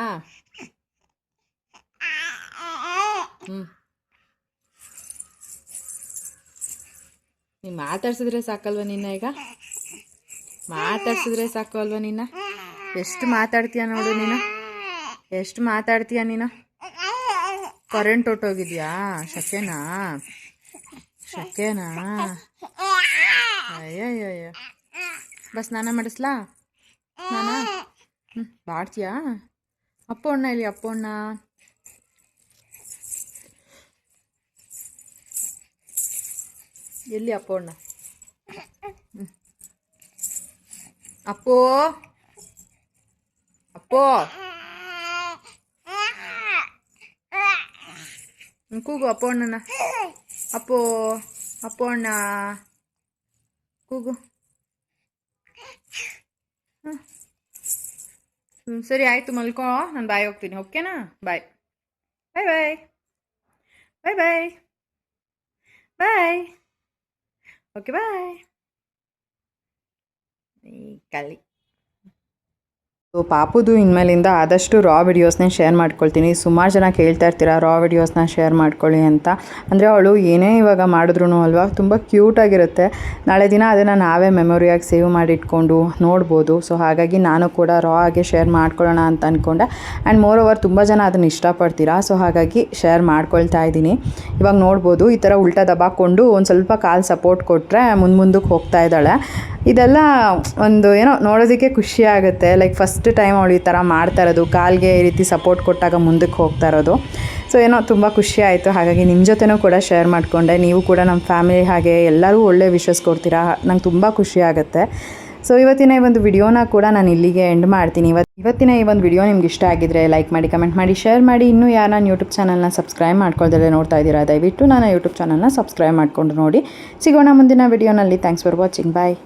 ನೀನು ಮಾತಾಡ್ಸಿದ್ರೆ ಸಾಕಲ್ವ ನಿನ್ನ ಈಗ ನಿನ್ನ ಎಷ್ಟು ಮಾತಾಡ್ತೀಯ ನೋಡು ನೀನು ಕರೆಂಟ್ ಹೊಟ್ಟೋಗಿದ್ಯಾ ಶಕೆನಾ ಅಯ್ಯಯ್ಯಯ್ಯ ಬಸ್ ಸ್ನಾನ ಮಾಡಿಸ್ಲಾ ಬಾಡ್ತೀಯಾ ಅಪ್ಪಣ್ಣ ಇಲ್ಲಿ ಅಪ್ಪಣ್ಣ ಎಲ್ಲಿ ಅಪ್ಪಣ್ಣ ಅಪ್ಪೋ ಕೂಗು ಅಪ್ಪಣ್ಣನ ಅಪ್ಪಣ್ಣ ಕೂಗು ಸರಿ ಆಯಿತು ಮಲ್ಕೋ ನಾನು ಬಾಯ್ ಹೋಗ್ತೀನಿ ಓಕೆನಾ ಬಾಯ್ ಓಕೆ ಬಾಯ್ ಕಲಿ ಪಾಪುದು ಇನ್ಮೇಲಿಂದ ಆದಷ್ಟು ರಾ ವಿಡಿಯೋಸ್ನೇ ಶೇರ್ ಮಾಡ್ಕೊಳ್ತೀನಿ. ಸುಮಾರು ಜನ ಕೇಳ್ತಾ ಇರ್ತೀರ ರಾ ವಿಡಿಯೋಸ್ನ ಶೇರ್ ಮಾಡ್ಕೊಳ್ಳಿ ಅಂತ. ಅಂದರೆ ಅವಳು ಏನೇ ಇವಾಗ ಮಾಡಿದ್ರು ಅಲ್ವಾ ತುಂಬ ಕ್ಯೂಟಾಗಿರುತ್ತೆ. ನಾಳೆ ದಿನ ಅದನ್ನು ನಾವೇ ಮೆಮೊರಿಯಾಗಿ ಸೇವ್ ಮಾಡಿ ಇಟ್ಕೊಂಡು ನೋಡ್ಬೋದು. ಸೊ ಹಾಗಾಗಿ ನಾನು ಕೂಡ ರಾ ಆಗಿ ಶೇರ್ ಮಾಡ್ಕೊಳ್ಳೋಣ ಅಂತ ಅಂದ್ಕೊಂಡೆ. ಆ್ಯಂಡ್ ಮೋರ್ ಓವರ್ ತುಂಬ ಜನ ಅದನ್ನು ಇಷ್ಟಪಡ್ತೀರಾ. ಸೊ ಹಾಗಾಗಿ ಶೇರ್ ಮಾಡ್ಕೊಳ್ತಾ ಇದ್ದೀನಿ. ಇವಾಗ ನೋಡ್ಬೋದು ಈ ಥರ ಉಲ್ಟಾ ದಬಾಕೊಂಡು ಒಂದು ಸ್ವಲ್ಪ ಕಾಲು ಸಪೋರ್ಟ್ ಕೊಟ್ಟರೆ ಮುಂದಕ್ಕೆ ಹೋಗ್ತಾ ಇದ್ದಾಳೆ. ಇದೆಲ್ಲ ಒಂದು ಏನೋ ನೋಡೋದಕ್ಕೆ ಖುಷಿ ಆಗುತ್ತೆ. ಲೈಕ್ ಫಸ್ಟ್ ಟೈಮ್ ಅವಳು ಈ ಥರ ಮಾಡ್ತಾ ಇರೋದು, ಕಾಲಿಗೆ ಈ ರೀತಿ ಸಪೋರ್ಟ್ ಕೊಟ್ಟಾಗ ಮುಂದಕ್ಕೆ ಹೋಗ್ತಾ ಇರೋದು. ಸೊ ಏನೋ ತುಂಬ ಖುಷಿ ಆಯಿತು. ಹಾಗಾಗಿ ನಿಮ್ಮ ಜೊತೆನೂ ಕೂಡ ಶೇರ್ ಮಾಡಿಕೊಂಡೆ. ನೀವು ಕೂಡ ನಮ್ಮ ಫ್ಯಾಮಿಲಿ ಹಾಗೆ ಎಲ್ಲರೂ ಒಳ್ಳೆ ವಿಷಸ್ ಕೊಡ್ತೀರಾ, ನಂಗೆ ತುಂಬ ಖುಷಿ ಆಗುತ್ತೆ. ಸೊ ಇವತ್ತಿನ ಈ ಒಂದು ವಿಡಿಯೋನ ಕೂಡ ನಾನು ಇಲ್ಲಿಗೆ ಎಂಡ್ ಮಾಡ್ತೀನಿ. ಇವತ್ತಿನ ಈ ಒಂದು ವಿಡಿಯೋ ನಿಮ್ಗೆ ಇಷ್ಟ ಆಗಿದ್ರೆ ಲೈಕ್ ಮಾಡಿ, ಕಮೆಂಟ್ ಮಾಡಿ, ಶೇರ್ ಮಾಡಿ. ಇನ್ನೂ ಯಾರು ನಾನು ಯೂಟ್ಯೂಬ್ ಚಾನಲ್ನ ಸಬ್ಸ್ಕ್ರೈಬ್ ಮಾಡ್ಕೊಳ್ದಲ್ಲೇ ನೋಡ್ತಾ ಇದ್ದೀರಾ, ದಯವಿಟ್ಟು ನಾನು ಯೂಟ್ಯೂಬ್ ಚಾನಲ್ನ ಸಬ್ಸ್ಕ್ರೈಬ್ ಮಾಡಿಕೊಂಡು ನೋಡಿ. ಸಿಗೋಣ ಮುಂದಿನ ವಿಡಿಯೋನಲ್ಲಿ. Thanks for watching. ಬಾಯ್.